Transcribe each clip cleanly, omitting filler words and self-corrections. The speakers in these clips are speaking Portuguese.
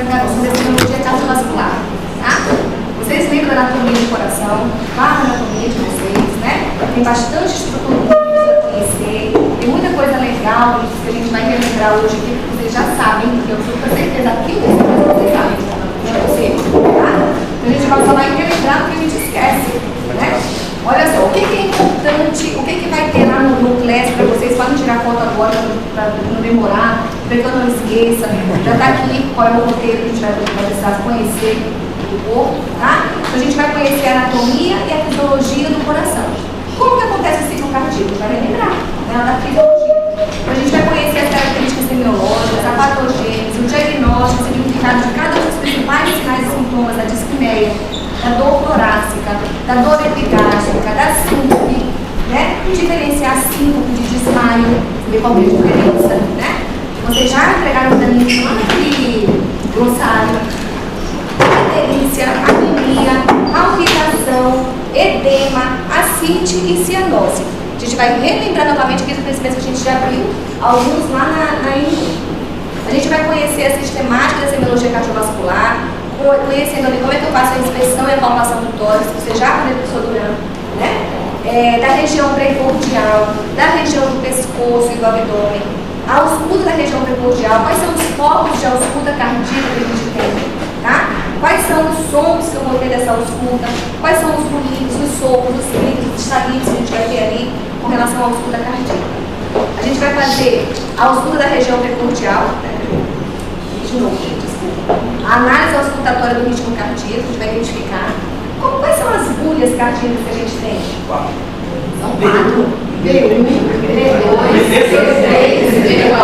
sobre a semiologia cardiovascular, tá? Vocês lembram da anatomia do coração? Lá na anatomia de vocês, né? Tem bastante estrutura para conhecer, tem muita coisa legal que a gente vai relembrar hoje aqui, que vocês já sabem, porque eu tenho certeza aqui que vocês sabem, não é possível, tá? Então a gente vai falar em relembrar porque a gente esquece, né? Olha só, o que é importante, o que vai ter lá no class para vocês, podem tirar foto agora para não demorar, para que eu não esqueça, já está aqui qual é o roteiro que a gente vai precisar conhecer do corpo, tá? Então a gente vai conhecer a anatomia e a fisiologia do coração. Como que acontece o ciclo cardíaco? Vai lembrar, né, da fisiologia. Então a gente vai conhecer as características semiológicas, a patogênese, o diagnóstico, o significado de cada um dos principais sinais e sintomas da dispneia, da dor torácica, da dor epigástrica, da síncope, né? Diferenciar síncope de desmaio, ver qual é a diferença, né? Vocês já entregaram para mim lá naquele glossário. Aderência, anemia, palpitação, edema, ascite e cianose. A gente vai relembrar novamente aqueles conhecimentos que a gente já viu, alguns lá na INU. A gente vai conhecer a sistemática da semiologia cardiovascular, conhecendo ali como é que eu faço a inspeção e a palpação do tórax, que você já aprendeu, professor Duran, né? Da região precordial, da região do pescoço e do abdômen, a ausculta da região precordial, quais são os focos de ausculta cardíaca que a gente tem, tá? Quais são os sons que eu vou ter dessa ausculta, quais são os ruídos, os sopros, os gritos, os estalidos que a gente vai ter ali com relação à ausculta cardíaca. A gente vai fazer a ausculta da região precordial, né? De novo, desculpa. A análise auscultatória do ritmo cardíaco, a gente vai identificar. Quais são as bulhas cardíacas que a gente tem? São 4. B1, B2, B3, B4.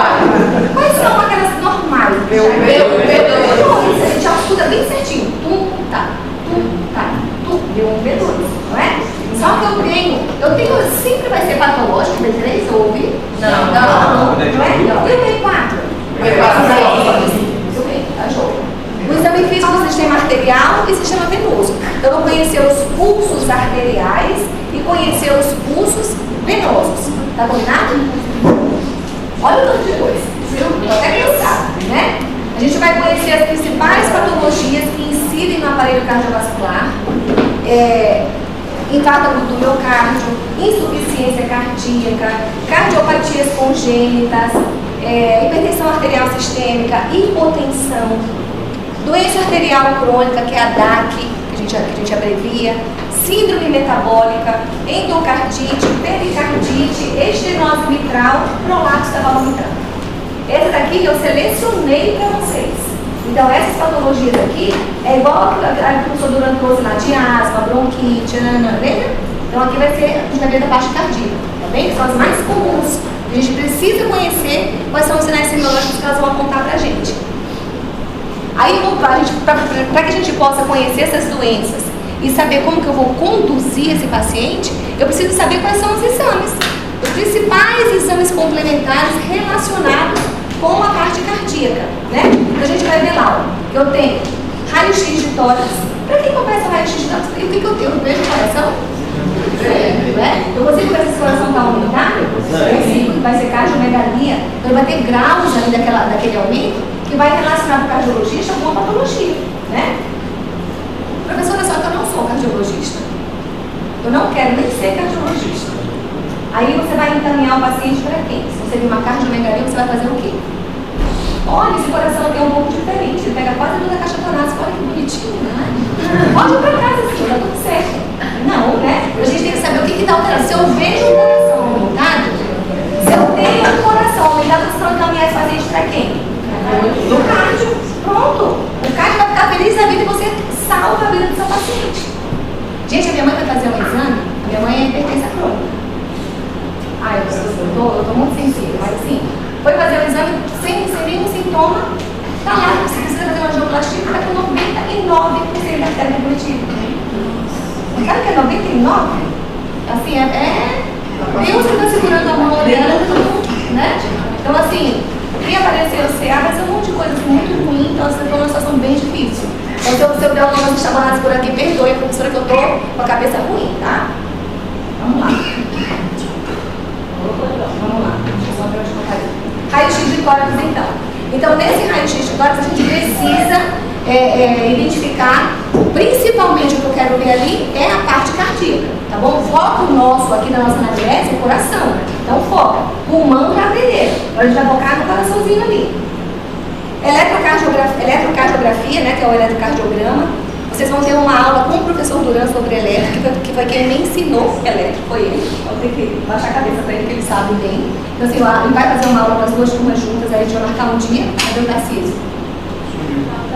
Quais são aquelas normais? B1, B2. A gente ausculta bem certinho. Tum, tá, B1, B2, não é? Só que eu tenho, sempre vai ser patológico, B3, ouve? Não é? E o B4? O exame físico do sistema arterial e sistema venoso. Então, eu vou conhecer os pulsos arteriais e conhecer os pulsos venosos. Tá combinado? Olha o tanto de coisa. Estou até cansada, né? A gente vai conhecer as principais patologias que incidem no aparelho cardiovascular. Infarto do miocárdio, insuficiência cardíaca, cardiopatias congênitas, hipertensão arterial sistêmica, hipotensão, doença arterial crônica, que é a DAC, que a gente abrevia, síndrome metabólica, endocardite, pericardite, estenose mitral, prolapso da válvula mitral. Essa daqui eu selecionei para vocês. Então, essas patologias aqui é igual a que o professor Duran trouxe lá, de asma, bronquite, lembra? Então, aqui vai ser a gente vai ver da parte cardíaca, tá bem? Que são as mais comuns. A gente precisa conhecer quais são os sinais semiológicos que elas vão apontar para a gente. Aí, para que a gente possa conhecer essas doenças e saber como que eu vou conduzir esse paciente, eu preciso saber quais são os exames. Os principais exames complementares relacionados com a parte cardíaca, né? Então a gente vai ver lá, ó, que eu tenho raio-x de tórax. Para que eu peço raio-x de tórax? E o que eu tenho? Eu vejo o coração? Né? Eu consigo ver se esse coração está aumentado? Consigo, vai ser cardiomegalia. Então vai ter graus ali daquele aumento que vai relacionar com o cardiologista com a patologia, né? Professora, só que eu não sou cardiologista. Eu não quero nem ser cardiologista. Aí você vai encaminhar o paciente para quem? Se você vir uma cardiomegalia, você vai fazer o quê? Olha, esse coração aqui é um pouco diferente. Ele pega quase toda a caixa torácica. Olha que bonitinho, né? Pode ir para casa assim, tá tudo certo. Não, né? A gente tem que saber o que está alterando. Se eu vejo o coração aumentado, se eu tenho o coração aumentado, você vai encaminhar esse paciente para quem? No cardio. Pronto. O cardio vai ficar feliz da vida e você salva a vida do seu paciente. Gente, a minha mãe vai fazer um exame. A minha mãe é hipertensa crônica. Ai, eu tô muito sensível, mas assim, foi fazer o exame sem nenhum sintoma, tá lá, você precisa fazer uma angioplastia, tá com 99% da artéria positiva. Sabe o que é 99? Assim, Deus que está segurando a mão dela, né? Então assim, quem apareceu CA vai ser um monte de coisa assim, muito ruim, então essa foi uma situação bem difícil. Então se eu der algumas chamadas por aqui, perdoe, professora, que eu tô com a cabeça ruim, tá? Vamos lá. Vamos lá, deixa eu só ver onde eu caí. Raio-x de tórax, então. Então, nesse raio-x de horas, a gente precisa identificar, principalmente o que eu quero ver ali é a parte cardíaca, tá bom? O foco nosso aqui da nossa anamnese é o coração, então foca, pulmão para aprender, a gente vai focar no coraçãozinho ali. Eletrocardiografia, né, que é o eletrocardiograma, vocês vão ter uma aula com o professor Duran sobre elétrica, que foi quem me ensinou elétrico, foi ele. Então tem que baixar a cabeça para ele, que ele sabe bem. Então assim, ele vai fazer uma aula com as duas turmas juntas, aí a gente vai marcar um dia. Cadê o Tarcísio?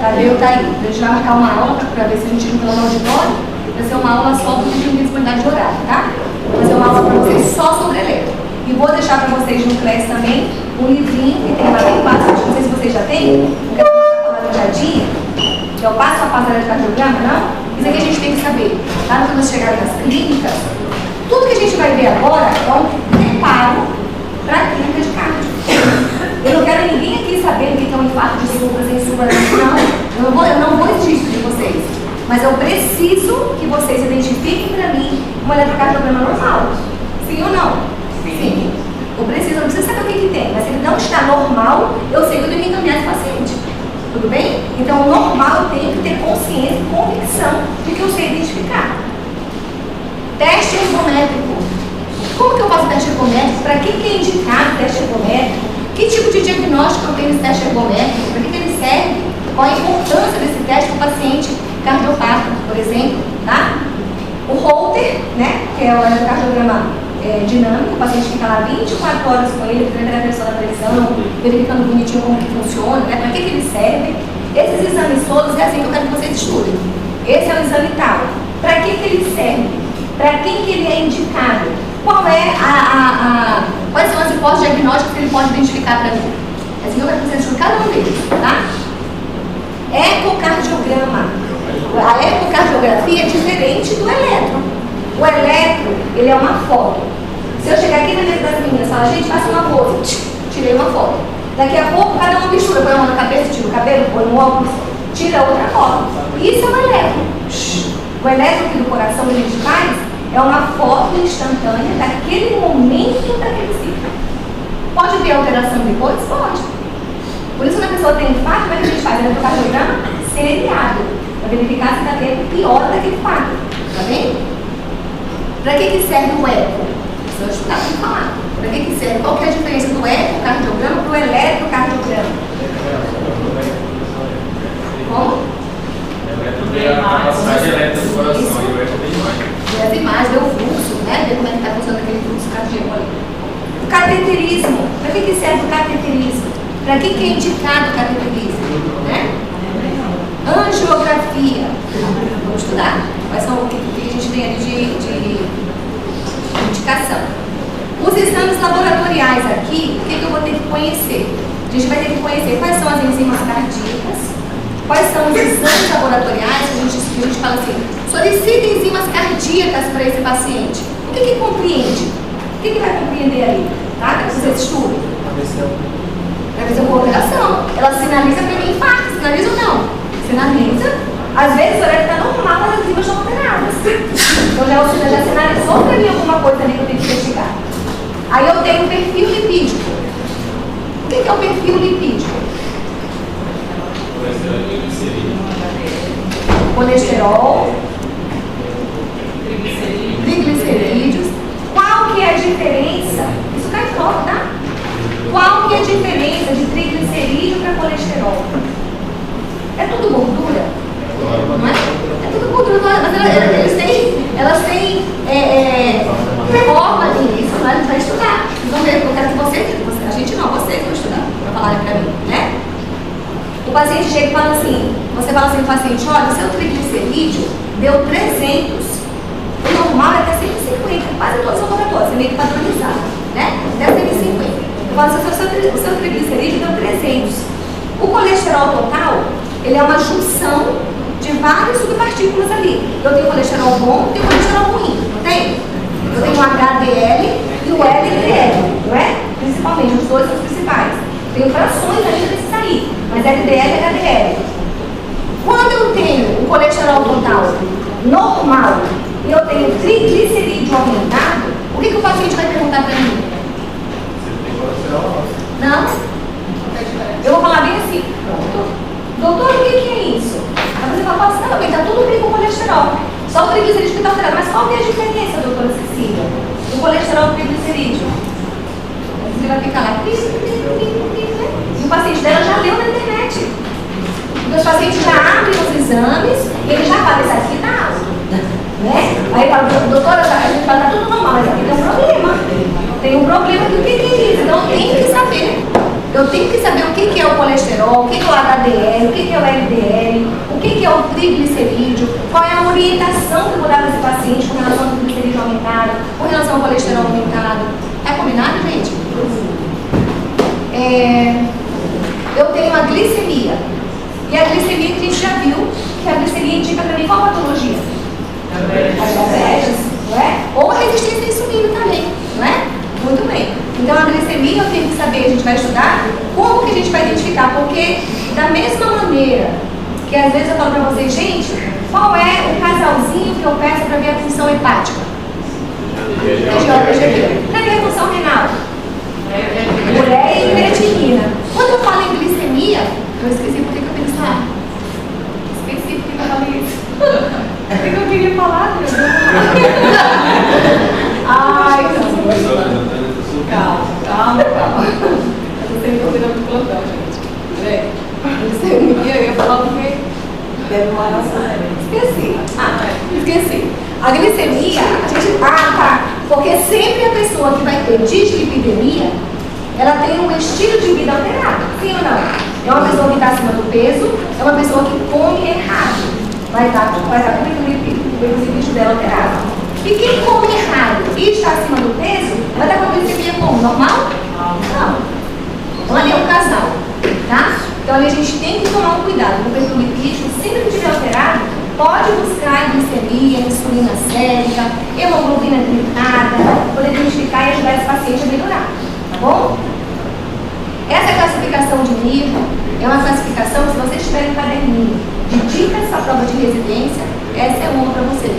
Cadê o Taí? A gente vai marcar uma aula para ver se a gente entra no auditório. Vai ser uma aula só porque a gente não tem disponibilidade de horário, tá? Vou fazer uma aula para vocês só sobre elétrica. E vou deixar para vocês no CLES também um livrinho que tem lá bem básico, não sei se vocês já têm, porque eu vou falar no jardim. Que é o passo a passo do eletrocardiograma, não? Isso aqui a gente tem que saber. Tá? Quando chegar nas clínicas, tudo que a gente vai ver agora é um preparo para a clínica de cardio. Eu não quero ninguém aqui saber o que é um infarto de supra, sem supra, não. Eu não vou exigir isso de vocês. Mas eu preciso que vocês identifiquem para mim um eletrocardiograma normal. Sim ou não? Sim. Eu não preciso saber o que tem, mas se ele não está normal, eu sei que eu tenho que encaminhar esse paciente. Tudo bem? Então, o normal eu tenho que ter consciência e convicção de que eu sei identificar. Teste ergométrico. Como que eu faço teste ergométrico? Para que é indicado teste ergométrico? Que tipo de diagnóstico eu tenho nesse teste ergométrico? Para que ele serve? Qual a importância desse teste para o paciente cardiopata, por exemplo? Tá? O Holter, né, que é o eletrocardiograma dinâmico, o paciente fica lá 24 horas com ele, prendendo a pressão da pressão, verificando bonitinho como que funciona, né? Para que ele serve. Esses exames todos é assim que eu quero que vocês estudem. Esse é o exame tal. Para que ele serve? Para quem que ele é indicado? Quais são as hipóteses diagnósticas que ele pode identificar para mim? É assim que eu quero que vocês estudem cada um deles, tá? Ecocardiograma. A ecocardiografia é diferente do eletro. O eletro, ele é uma foto. Se eu chegar aqui na mesa das meninas e falar, gente, faça uma pose, tirei uma foto. Daqui a pouco, cada uma mistura, põe a mão na cabeça, tira o cabelo, põe no óculos, tira outra foto. Isso é um eletro. O eletro aqui do coração que a gente faz é uma foto instantânea daquele momento daquele ciclo. Pode ter alteração depois? Pode. Por isso, quando a pessoa tem infarto, como é que a gente faz? Eletrocardiograma seriado, para verificar se está tendo piora daquele quadro. Tá bem? Para que serve o eco? Precisa estudar para falar. Para que serve? Qual que é a diferença do ecocardiograma para o eletrocardiograma? Como? A capacidade elétrica do coração e o eco tem imagem. E as imagens, ver o fluxo, né? Ver como é que está funcionando aquele fluxo cardíaco ali. O cateterismo. Para que serve o cateterismo? Para que é indicado o cateterismo? Né? Angiografia. Vamos estudar. Quais são o que a gente tem ali de indicação. Os exames laboratoriais aqui, o que eu vou ter que conhecer? A gente vai ter que conhecer quais são as enzimas cardíacas, quais são os exames laboratoriais que a gente fala assim, solicita enzimas cardíacas para esse paciente. O que compreende? O que vai compreender ali? Tá? Para vocês estudem. Para ver se é uma alteração. Ela sinaliza para mim infarto, sinaliza ou não? Sinaliza. Às vezes o horário está normal, mas as enzimas estão alteradas. Então já sinalizou para mim alguma coisa ali que eu tenho que investigar. Aí eu tenho o perfil lipídico. O que é o perfil lipídico? Colesterol, triglicerídeos. Qual que é a diferença? Isso cai fora, tá? Qual que é a diferença de triglicerídeo para colesterol? É tudo gordura? Não é? É tudo gordura, mas elas têm forma nisso, mas a gente vai estudar. Vamos ver, eu quero que vocês, a gente não, vocês vão estudar, para falarem para mim, né? O paciente chega e fala assim, você fala assim para o paciente, olha, o seu triglicerídeo deu 300, o normal é até 150, quase todos são laboratórios, é meio que padronizado, né? Até 150. Eu falo assim, o seu triglicerídeo deu 300. O colesterol total, ele é uma junção de várias subpartículas ali. Eu tenho colesterol bom e tenho colesterol ruim, não tem? Eu tenho o HDL e o LDL, não é? Principalmente, os dois são os principais. Tenho frações ali para sair, mas LDL e HDL. Quando eu tenho o colesterol total normal e eu tenho triglicerídeo aumentado, o que o paciente vai perguntar para mim? Você tem colesterol? Não? Eu vou falar bem assim. Pronto. que é isso? Aí você fala, não, bem, tá tudo bem com o colesterol. Só o triglicerídeo que está alterado. Mas qual que é a diferença, doutora Cecília, do colesterol e do triglicerídeo? Você vai ficar lá, e o paciente dela já leu na internet. Então os pacientes já abrem os exames e ele já fala, isso aqui tá alto. Né? Aí fala, doutora, a gente fala, tá tudo normal, mas aqui tem um problema. Tem um problema que o que é isso? Então eu tenho que saber. Eu tenho que saber o que é o colesterol, o que é o HDL, o que é o LDL, o que é o triglicerídeo, qual é a orientação que eu vou dar para esse paciente com relação ao triglicerídeo aumentado, com relação ao colesterol aumentado. É combinado, gente? Eu tenho a glicemia. E a glicemia que a gente já viu, que a glicemia indica para mim qual patologia? Diabetes, não é? Ou a resistência à insulina também, não é? Muito bem. Então a glicemia eu tenho que saber, a gente vai estudar como que a gente vai identificar, porque da mesma maneira que às vezes eu falo para vocês, gente, qual é o casalzinho que eu peço para ver a função hepática? Cadê a função renal? Ureia e creatinina. Quando eu falo em glicemia, eu esqueci porque que eu pensava. Esqueci porque eu falei isso. O que eu queria falar, meu Deus? Ai, calma. Eu sei que eu vou do plantão, gente. Glicemia, eu ia falar porque deve uma nossa. Esqueci. A glicemia, a gente. Tá. Porque sempre a pessoa que vai ter dislipidemia, ela tem um estilo de vida alterado. Sim ou não? É uma pessoa que está acima do peso, é uma pessoa que come errado. Vai estar com o glicemia dela alterado. E quem come errado e está acima do peso, vai estar com a glicemia como? Normal? Não. Então ali é um casal, tá? Então ali a gente tem que tomar um cuidado. O perfil lipídico, sempre que estiver alterado, pode buscar glicemia, insulina sérica, hemoglobina glicada, poder identificar e ajudar esse paciente a melhorar, tá bom? Essa classificação de nível é uma classificação, se vocês tiverem um caderninho de dicas para a prova de residência, essa é uma para vocês.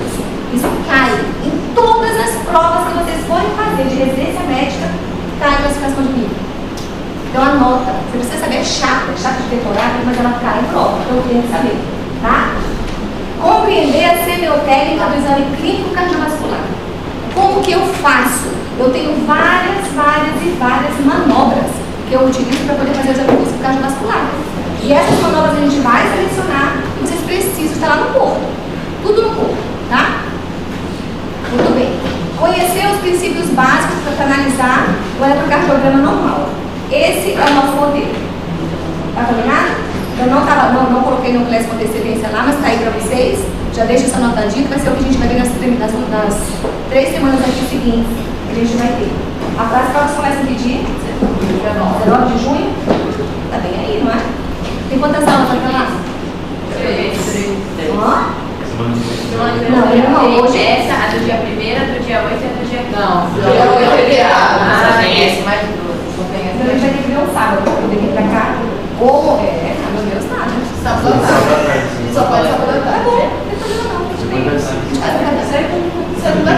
Isso cai em todas as provas que vocês forem fazer de residência médica, cai a classificação de nível. Então anota, você precisa saber, é chata de decorar, mas ela cai em prova, então eu tenho que saber, tá? Compreender a semiotécnica do exame clínico cardiovascular. Como que eu faço? Eu tenho várias manobras que eu utilizo para poder fazer o exame clínico cardiovascular. E essas manobras a gente vai selecionar e vocês precisam estar lá no corpo. Tudo no corpo, tá? Muito bem. Conhecer os princípios básicos para analisar o eletrocardiograma normal. Esse é o nosso modelo. Tá combinado? Eu não coloquei no classe com antecedência lá, mas está aí para vocês. Já deixa essa notadinha, que vai ser o que a gente vai ver nas 3 semanas aqui seguintes que a gente vai ter. A prova começa em que dia? 19 de junho? Tá bem aí, não é? Tem quantas aulas até lá? 3. Não, hoje essa, a do dia 1º, a do dia 8 e a do dia 15. Não, do dia 8 é feriado. Tem essa mais 2. então a gente vai ter que ver um sábado para poder vir pra cá. Ou, meu Deus, nada. Sábado à tarde. Só pode sábado à Tá tarde. bom, não tem problema não. A gente Segunda.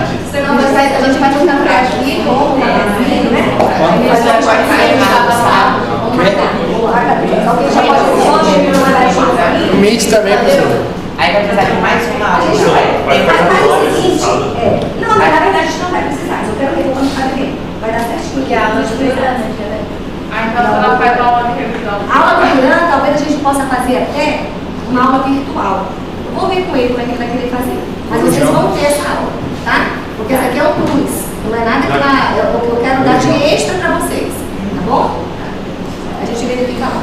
não, mas a gente vai tentar pra aqui, como, né? Vai ser a quarta-feira, sábado. Alguém já pode O Meet também, professor. Aí vai precisar de mais uma aula. Faz o seguinte, não, na verdade a gente não vai precisar, eu quero ver quando fazer bem. Vai dar certinho. Porque a aula de durante, né? Então ela faz aula de revisão. Aula de Irã, talvez a gente possa fazer até uma aula virtual. Eu vou ver com ele como é que ele vai querer fazer. Mas vocês vão ter essa aula, tá? Porque essa aqui é um plus. Não é nada que eu quero dar de extra para vocês. Tá bom? A gente verifica lá.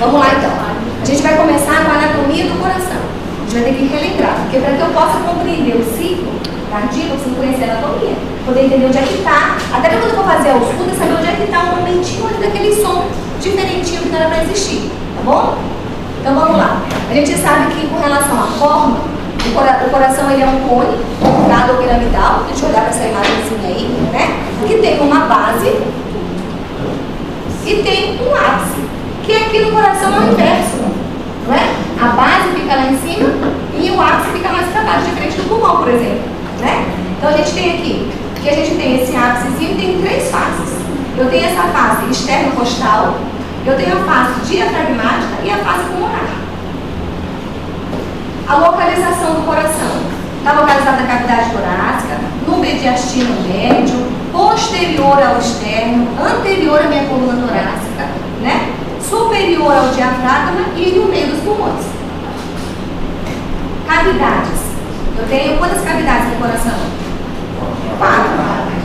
Vamos lá então. A gente vai começar com a anatomia do coração. A gente vai ter que relembrar. Porque para que eu possa compreender o ciclo cardíaco, eu preciso conhecer a anatomia. Poder entender onde é que está. Até quando eu vou fazer o estudo, é saber onde é que está um momentinho ali daquele som diferentinho que não era para existir. Tá bom? Então vamos lá. A gente sabe que com relação à forma, o coração ele é um cone, dado piramidal. Deixa eu olhar para essa imagenzinha aí, né? Que tem uma base e tem um ápice. Que aqui no coração é o inverso, não é? A base fica lá em cima e o ápice fica mais para baixo, diferente do pulmão, por exemplo, né? Então a gente tem aqui, que a gente tem esse ápicezinho e tem 3 faces. Eu tenho essa face externo-costal, Eu tenho a face diafragmática e a face pulmonar. A localização do coração. Está localizada na cavidade torácica, no mediastino médio, posterior ao externo, anterior à minha coluna torácica, né? Superior ao diafragma e no meio dos pulmões. Cavidades. Eu tenho quantas cavidades no coração? 4.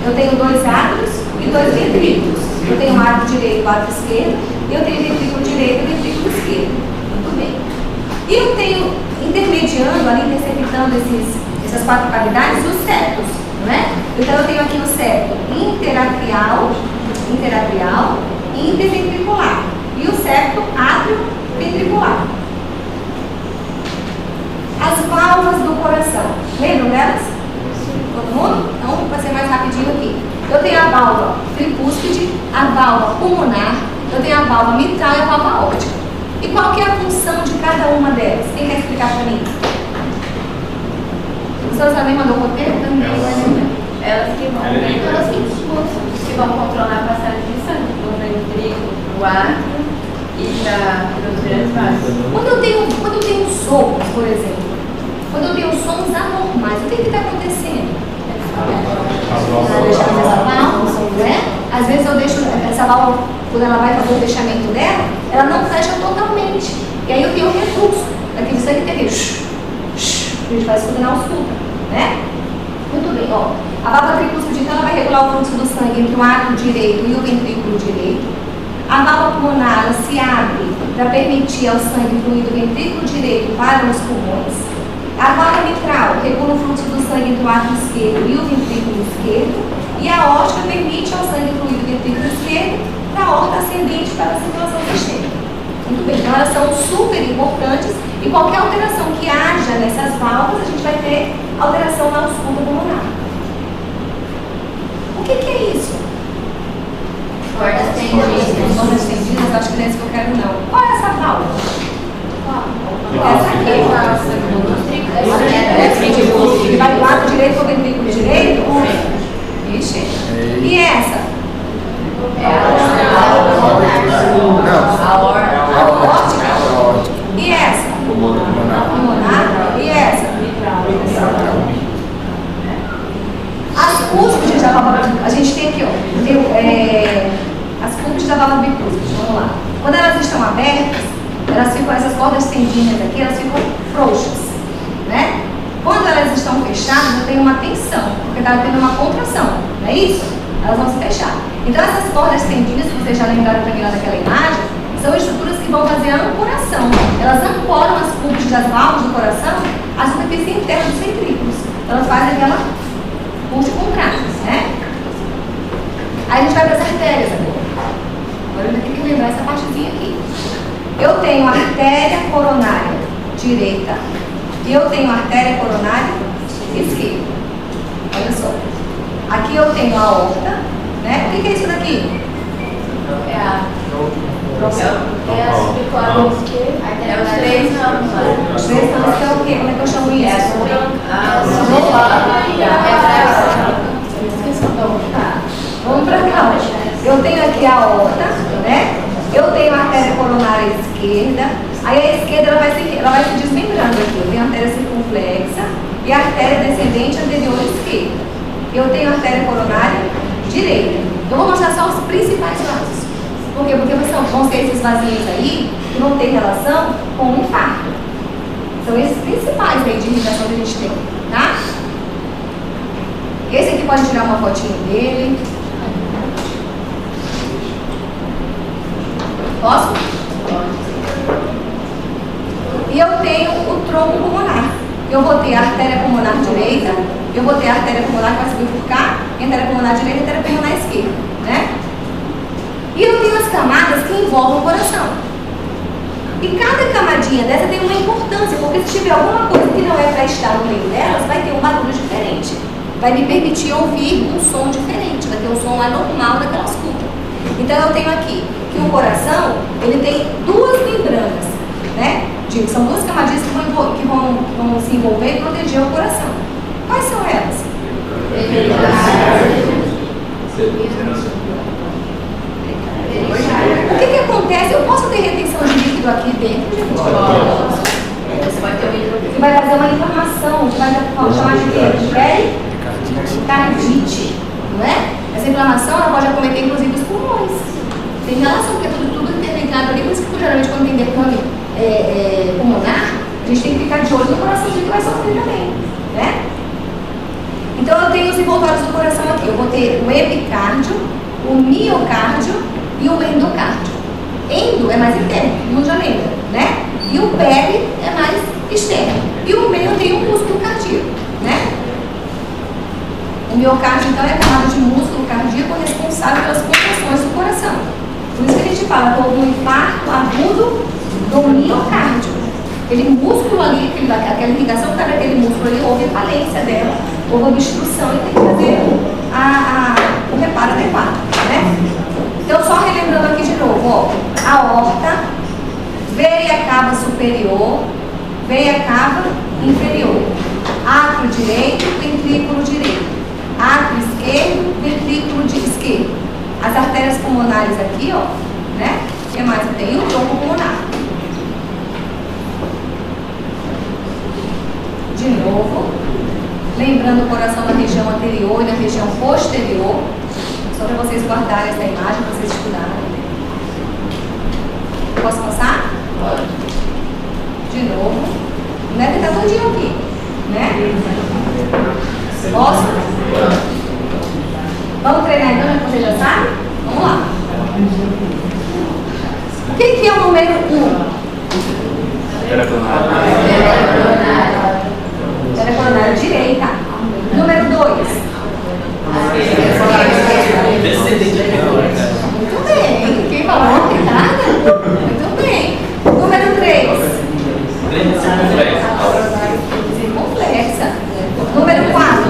Eu tenho 2 átrios e 2 ventrículos. Eu tenho um átrio direito e um átrio esquerdo, e eu tenho ventrículo direito e ventrículo esquerdo. Muito bem. E eu tenho, intermediando ali, interceptando essas 4 cavidades, os septos, não é? Então eu tenho aqui o septo interatrial e interventricular. E o septo átrio-ventricular. As válvulas do coração. Lembram delas? Todo mundo? Então vai ser mais rapidinho aqui. Eu tenho a válvula tricúspide, a válvula pulmonar, eu tenho a válvula mitral e a válvula aórtica. E qual que é a função de cada uma delas? Quem quer explicar para mim? O senhor também mandou o roteiro? Elas que vão controlar a passagem de sangue do ventrículo, do átrio e dos grandes vasos. Quando eu tenho sopros, por exemplo, quando eu tenho sons anormais, o que está acontecendo? Às vezes eu deixo essa válvula, quando ela vai fazer o fechamento dela, ela não fecha totalmente. E aí eu tenho o refluxo. Aquele sangue tem aquele a gente faz quando não escuta, né? Muito bem, ó. A válvula tricúspide ela vai regular o fluxo do sangue entre o átrio direito e o ventrículo direito. A válvula pulmonar ela se abre para permitir ao sangue fluir do ventrículo direito para os pulmões. A válvula mitral regula o fluxo do sangue entre o átrio esquerdo e o ventrículo esquerdo. E a aórtica permite ao sangue fluir do ventrículo esquerdo para a aorta ascendente para a circulação sistêmica. Muito bem, então elas são super importantes e qualquer alteração que haja nessas válvulas, a gente vai ter alteração na ausculta pulmonar. O que é isso? Cordas tendidas. Cordas tendidas, acho que não é isso que eu quero não. Qual é essa válvula? Essa aqui. Que vai do lado direito para o ventrículo direito? Ixi. E essa? A aórtica. E essa? Pulmonar. E essa? As cúspides da válvula, a gente tem aqui, ó, as cúspides da válvula bicúspide, vamos lá. Quando elas estão abertas, elas ficam, essas cordas tendinhas aqui, elas ficam frouxas, né? Quando elas estão fechadas, eu tenho uma tensão, porque está tendo uma contração, não é isso? Elas vão se fechar. Então essas cordas tendinhas, que vocês já lembraram também lá daquela imagem, são estruturas que vão fazer a ancoração. Elas ancoram as cúspides das válvulas do coração à superfície interna dos ventrículos. Elas fazem aquela puxa com traços, né? Aí a gente vai para as artérias agora. Agora eu tenho que lembrar essa partezinha aqui. Eu tenho a artéria coronária direita e eu tenho a artéria coronária esquerda. Olha só. Aqui eu tenho a aorta, né? O que é isso daqui? É a subcórnea esquerda. É os 3 ramos lá. Os 3 ramos que é o quê? Como é que eu chamo isso? Vamos para cá. Eu tenho aqui a aorta, né? Eu tenho a artéria coronária esquerda. Aí a esquerda ela vai se desmembrando aqui. Eu tenho a artéria circunflexa e a artéria descendente anterior esquerda. Eu tenho a artéria coronária direita. Eu vou mostrar só os principais vasos. Por quê? Porque vão ser esses vasinhos aí que vão ter relação com o infarto. São esses principais aí de irritação que a gente tem, tá? Esse aqui pode tirar uma fotinho dele. Posso? E eu tenho o tronco pulmonar. Eu vou ter a artéria pulmonar direita, eu vou ter a artéria pulmonar que vai subir por cá, e a artéria pulmonar direita e a artéria pulmonar esquerda, né? E eu tenho as camadas que envolvem o coração. E cada camadinha dessa tem uma importância, porque se tiver alguma coisa que não é para estar no meio delas, vai ter um barulho diferente. Vai me permitir ouvir um som diferente, vai ter um som anormal daquela escuta. Então eu tenho aqui que o coração, ele tem 2 membranas, né? São 2 camadinhas que vão se envolver e proteger o coração. Quais são elas? que acontece? Eu posso ter retenção de líquido aqui dentro, gente? Você pode ter um hidrofílico. Que vai fazer uma inflamação, que vai chamar de pericardite, não é? Essa inflamação ela pode acometer inclusive os pulmões. Tem relação, porque é tudo interligado ali, por isso que geralmente quando tem derrame pulmonar, a gente tem que ficar de olho no coraçãozinho que vai sofrer também, né? Então eu tenho os envoltórios do coração aqui. Eu vou ter o epicárdio, o miocárdio e o endocárdio. Endo é mais interno, não já lembra, né? E o peri é mais externo. E o meio tem o músculo cardíaco, né? O miocárdio, então, é chamado de músculo cardíaco responsável pelas contrações do coração. Por isso que a gente fala que houve um infarto agudo do miocárdio. Aquele músculo ali, aquela irrigação que está naquele músculo ali, houve falência dela, houve obstrução e tem que fazer o reparo adequado, né? Então, só relembrando aqui de novo, ó, aorta, veia cava superior, veia cava inferior, átrio direito, ventrículo direito, átrio esquerdo, ventrículo esquerdo. As artérias pulmonares aqui, ó, né? O que mais tem? O tronco pulmonar. De novo, lembrando o coração na região anterior e na região posterior, só para vocês guardarem essa imagem, para vocês estudarem. Posso passar? Pode. De novo. Não é que está todinho aqui, né? Posso? Vamos treinar então, já que você já sabe? Vamos lá. O que é o número 1? Artéria coronária direita. Número 2. Muito bem. Quem falou? Obrigada. Muito bem. Número 3. Circunflexa. Número 4.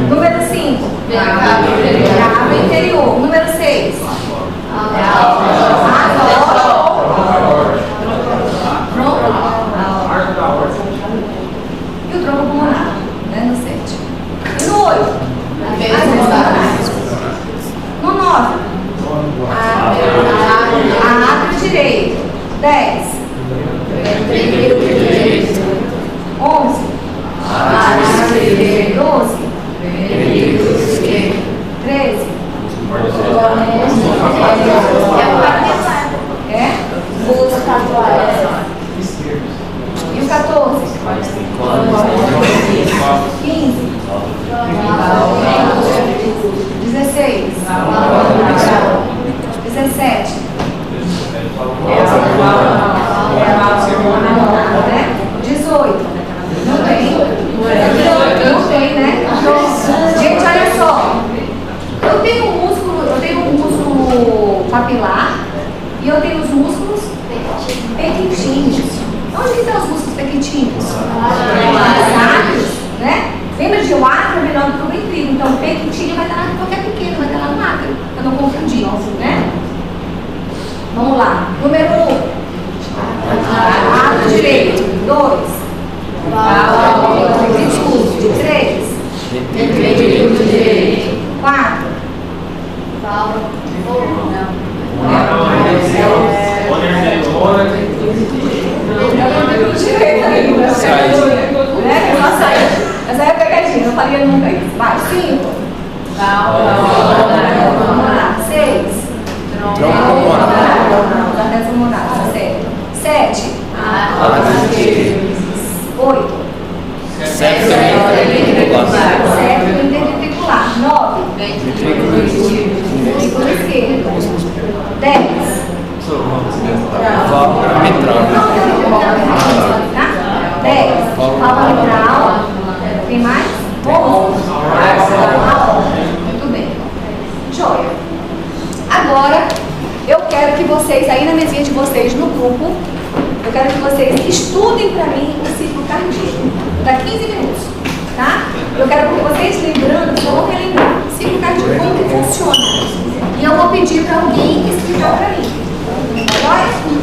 Número 5. Cava interior. Número 6. E o tronco pulmonar, né, no 7. E no 8? No 9? A átrio direito. 10? 11? 12? 13? É? E o 14? 15? 16? 17? 18? Não tem? Não tem, né? Gente, olha só. Eu tenho um músculo papilar e eu tenho os músculos pequitinhos. Onde que estão os músculos pequitinhos? Átrios, né? Lembra de o átrio menor do que o ventrículo. Então o pequitinho vai estar lá, qualquer pequeno vai estar lá no átrio, para não confundir, né? Vamos lá. Número 1. Átrio direito. 2. Ventrículo. 3. Ventrículo direito. 4. Essa é a pegadinha, não faria nunca isso. Vai, 5. 6. Pulmonar, certo. 7. 8. 7 interventricular. 9. Ventrículo esquerdo. 10. Válvula mitral. 10. Válvula mitral. Tem mais? 11. Muito bem. Joia. Agora, eu quero que vocês, aí na mesinha de vocês, no grupo, eu quero que vocês estudem para mim o ciclo cardíaco. Dá 15 minutos, tá? Eu quero que vocês, lembrando, eu vou relembrar o ciclo cardíaco, como que funciona. E eu vou pedir para alguém explicar para mim.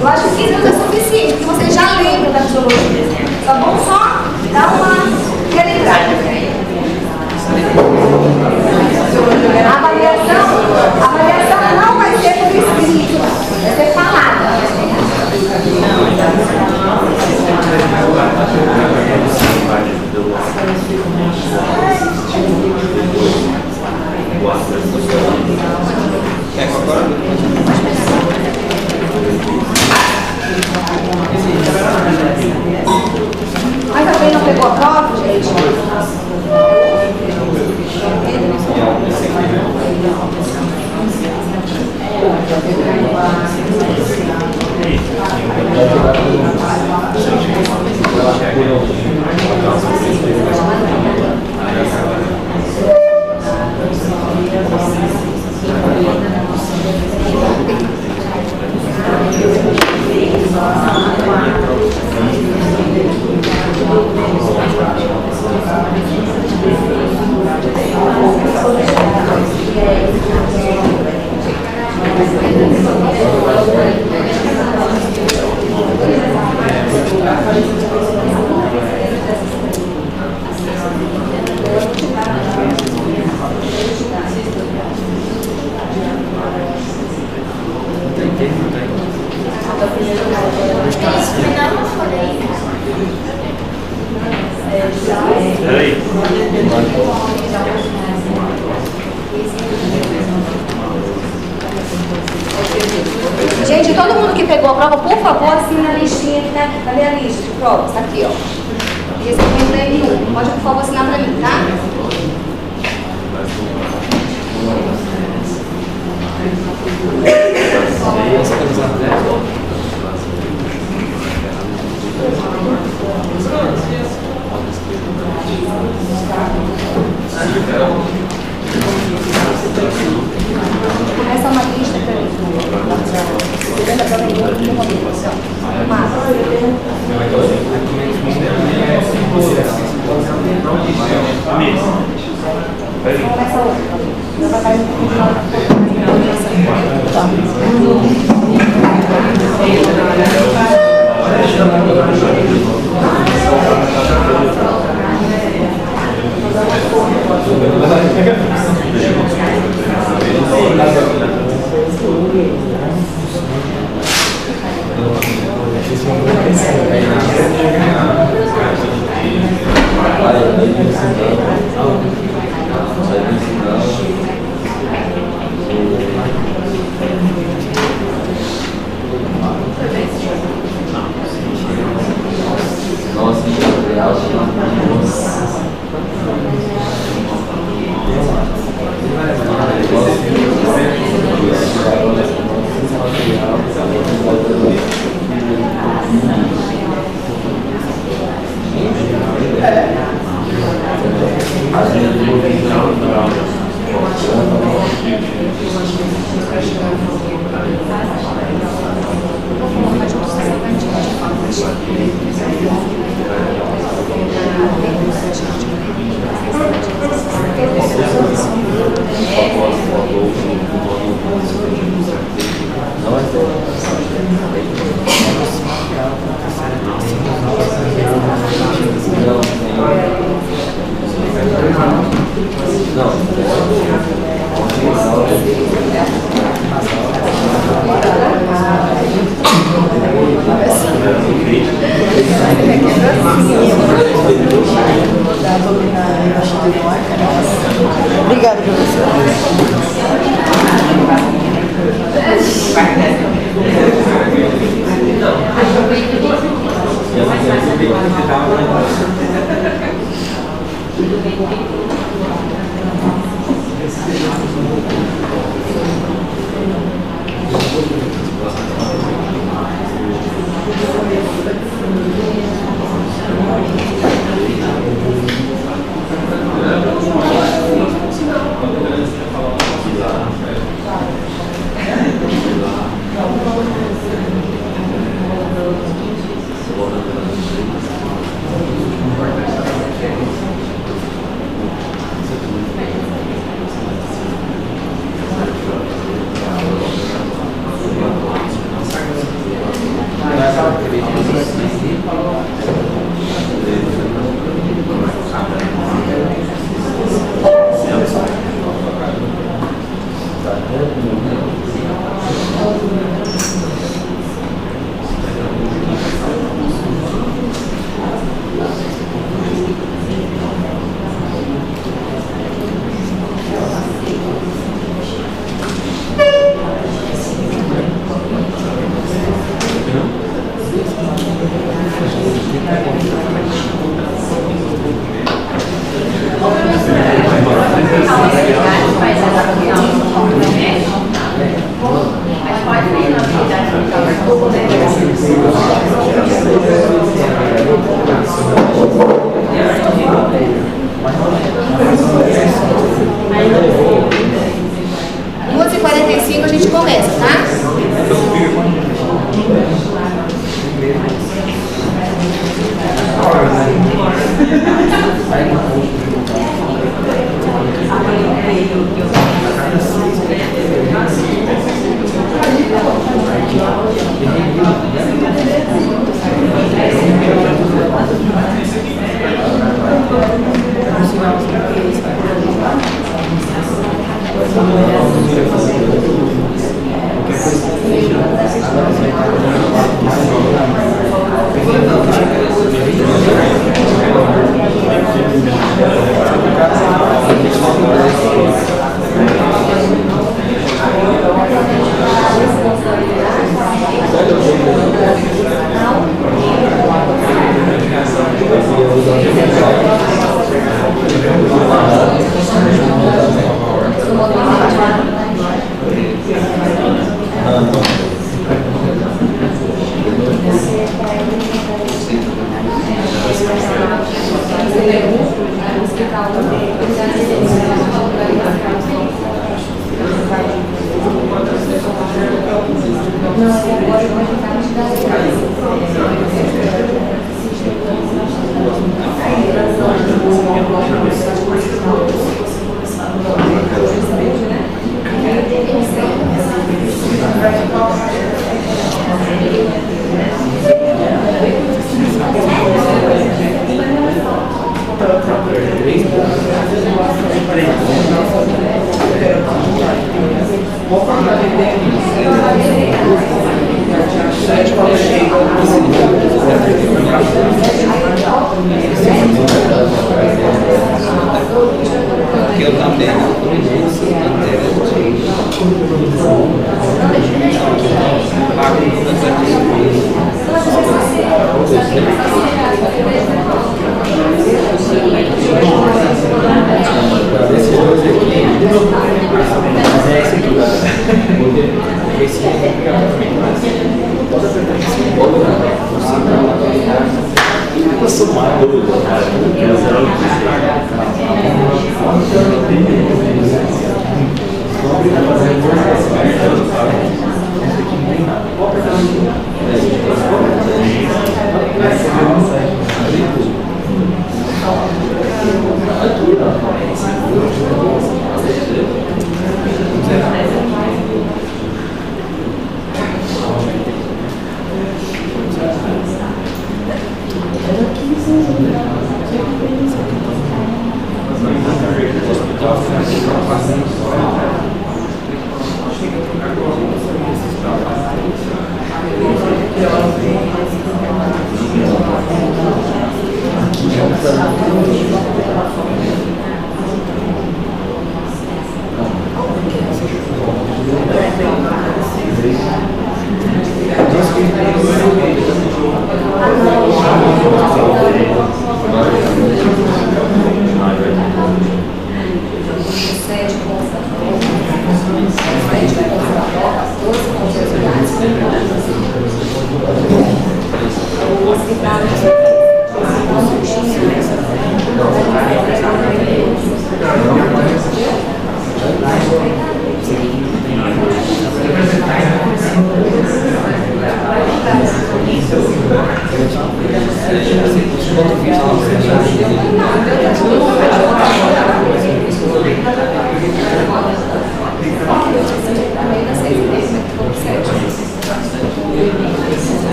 Eu acho que 15 minutos é suficiente, porque vocês já lembram da fisiologia. Só vamos só dar uma relembrada. A avaliação Gente, todo mundo que pegou a prova, por favor, assina a listinha aqui, né? Cadê a lista de provas? Tá aqui, ó. E esse aqui não tem nenhum. Pode, por favor, assinar pra mim, tá? Essa é uma lista pra mim. Começa Obrigada, professor. A gente começa, tá? Não, agora eu vou ficar de Eu também esses dois aqui, mas é esse aqui. Esse aqui eu sou mais doido.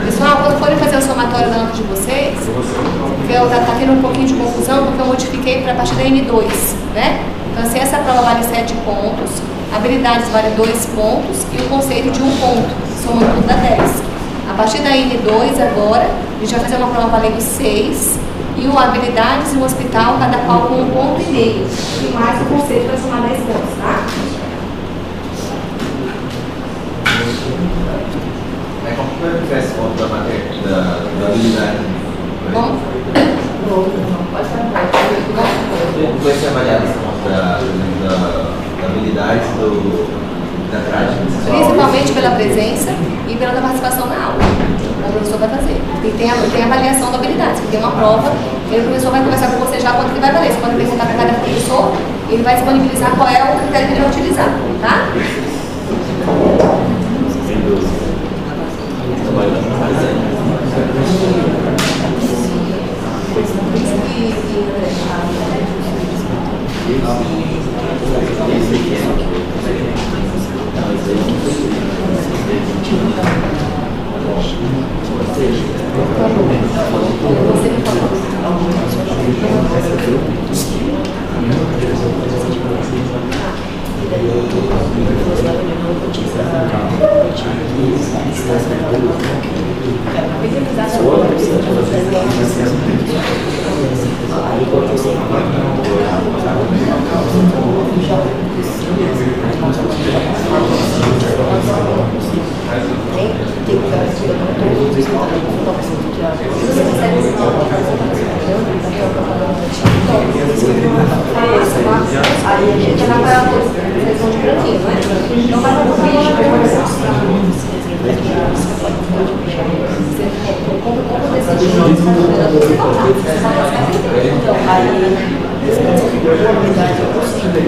Pessoal, quando forem fazer o somatório da nota de vocês, está tendo um pouquinho de confusão porque eu modifiquei para a partir da N2, né? Então, assim, essa prova vale 7 pontos, habilidades vale 2 pontos e o conceito de 1 ponto, somando tudo dá 10. A partir da N2 agora, a gente vai fazer uma prova valendo 6 e o habilidades e o hospital, cada qual com 1,5 ponto. E mais o conceito para somar 10 pontos, tá? Como é que faz conta da matéria, da habilidade? Bom? Como vai ser avaliada essa conta da habilidade da prática? Principalmente pela presença e pela participação na aula. O professor vai fazer. Tem avaliação da habilidade. Se tem uma prova, o professor vai conversar com você já quanto que vai valer. Você pode perguntar para cada professor, ele vai disponibilizar qual é o critério que ele vai utilizar, tá? Aí a gente vai para Então, aí, a umidade é possível,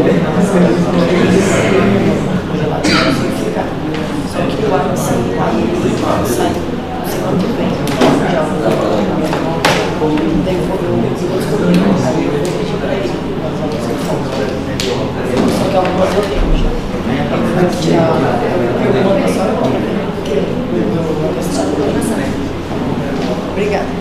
só que o ar sai semana que vem, já daí eu descobri mais, aí eu vou pedir para ele, só que algumas eu tenho já. Tirar uma só obrigada.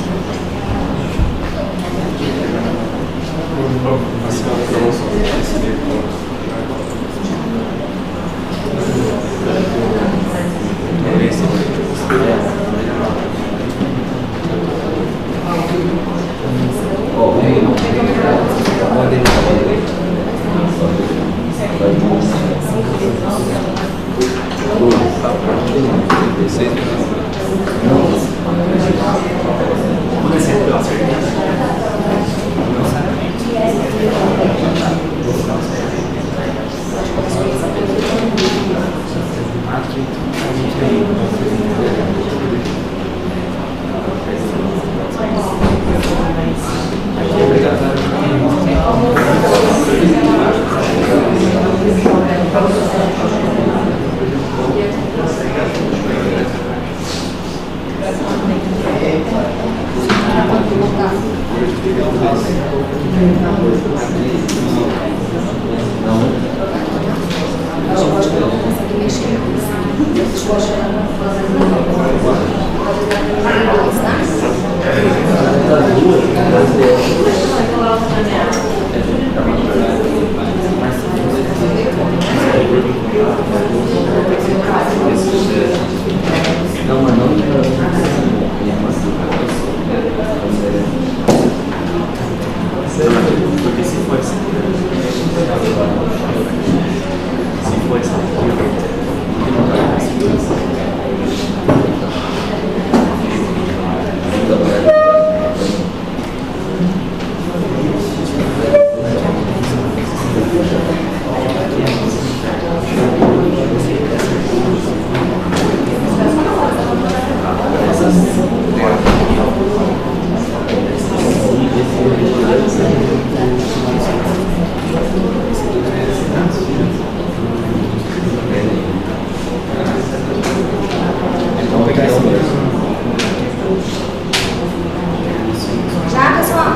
Já, pessoal?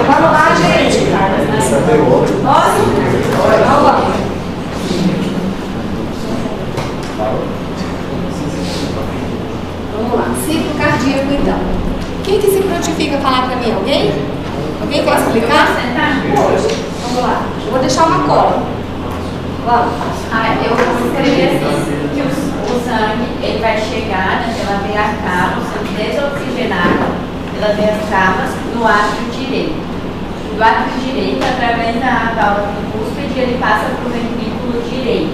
Vamos lá, gente. Vamos lá. Ciclo cardíaco, então. Quem que se prontifica a falar para mim? Alguém? Alguém quer explicar? Vamos lá. Eu vou deixar uma cola. Vamos. Eu escrevi assim, que o sangue, ele vai chegar pela veia cava, o sangue desoxigenado, pela veia cava, no átrio direito. Do átrio direito, através da válvula tricúspide, ele passa para o ventrículo direito.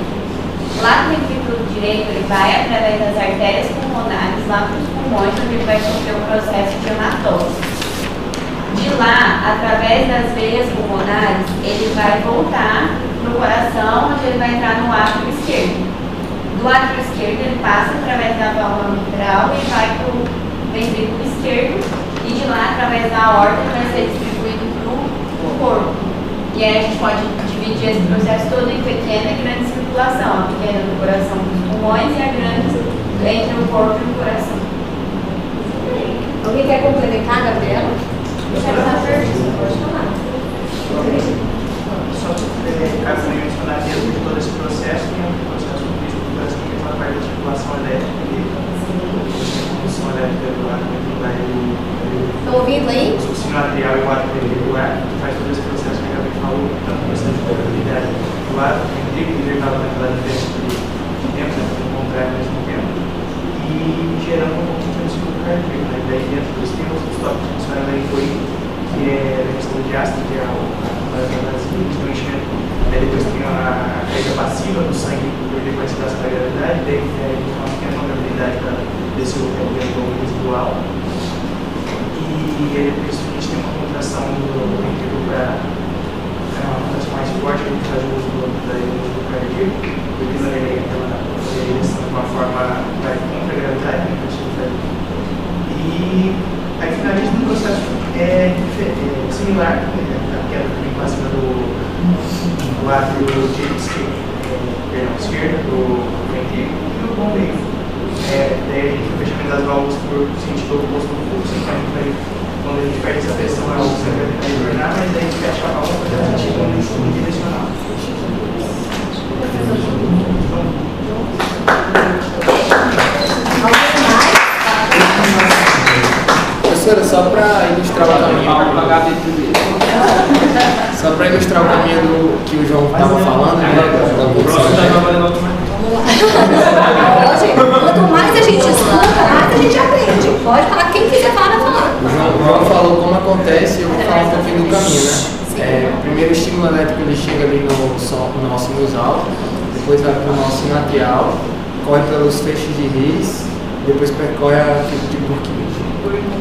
Lá no ventrículo direito, ele vai através das artérias pulmonares, lá para os pulmões, onde ele vai sofrer o processo de hematose. De lá, através das veias pulmonares, ele vai voltar para o coração, onde ele vai entrar no átrio esquerdo. Do átrio esquerdo, ele passa através da válvula mitral e vai para o ventrículo esquerdo. E de lá, através da aorta, ele vai ser distribuído para o corpo. E aí a gente pode dividir esse processo todo em pequena e grande circulação. A pequena do coração dos pulmões e a grande entre o corpo e o coração. Alguém quer complementar, Gabriela? Quero fazer pergunta, pode falar. Só caso eu mencionar dentro de todo esse processo, tem um processo político do Brasil, que é uma parte da circulação elétrica e a função elétrica do ar, que vai Estão ouvindo aí? o raciocínio arterial e o ar irregular, que faz todo esse processo que a Gabi falou, tanto o processo de portabilidade do ar, ventrículo e vertical naquela diferença de tempo, né, contrário ao mesmo tempo, e gerando um pouquinho de ciclo cardíaco, né? Daí dentro dos temas, os tópicos que a senhora elencou aí, que é a questão de ácido, que é o enchimento, depois tem a carga passiva do sangue por decorrência da gravidade, daí a gente fala que tem uma gravidade para descer o tempo residual. E aí depois a gente tem uma contração do ventrículo para uma contração mais forte, a gente faz o uso do cardíaco, porque na verdade ela de uma forma vai contra a gravidade, né, e aí finaliza um processo similar, a queda também acima do átrio esquerdo, do ventrículo e do bombeio. Daí a gente tem o fechamento das válvulas por sentido oposto do fluxo, então quando a gente perde essa pressão, a válvula vai retornar, mas daí a gente fecha a válvula para o sentido unidirecional. Professora, só para ilustrar o caminho. Só para ilustrar o caminho do que o João estava falando, né? Quanto mais a gente escuta, mais a gente aprende. Pode falar, quem quiser falar, vai falar. O João falou como acontece, eu vou falar um pouquinho do caminho, né? Primeiro o estímulo elétrico ele chega ali no nosso sinusal, depois vai para o nosso sinatrial, corre pelos feixes de His, depois percorre a fibra de Purkinje.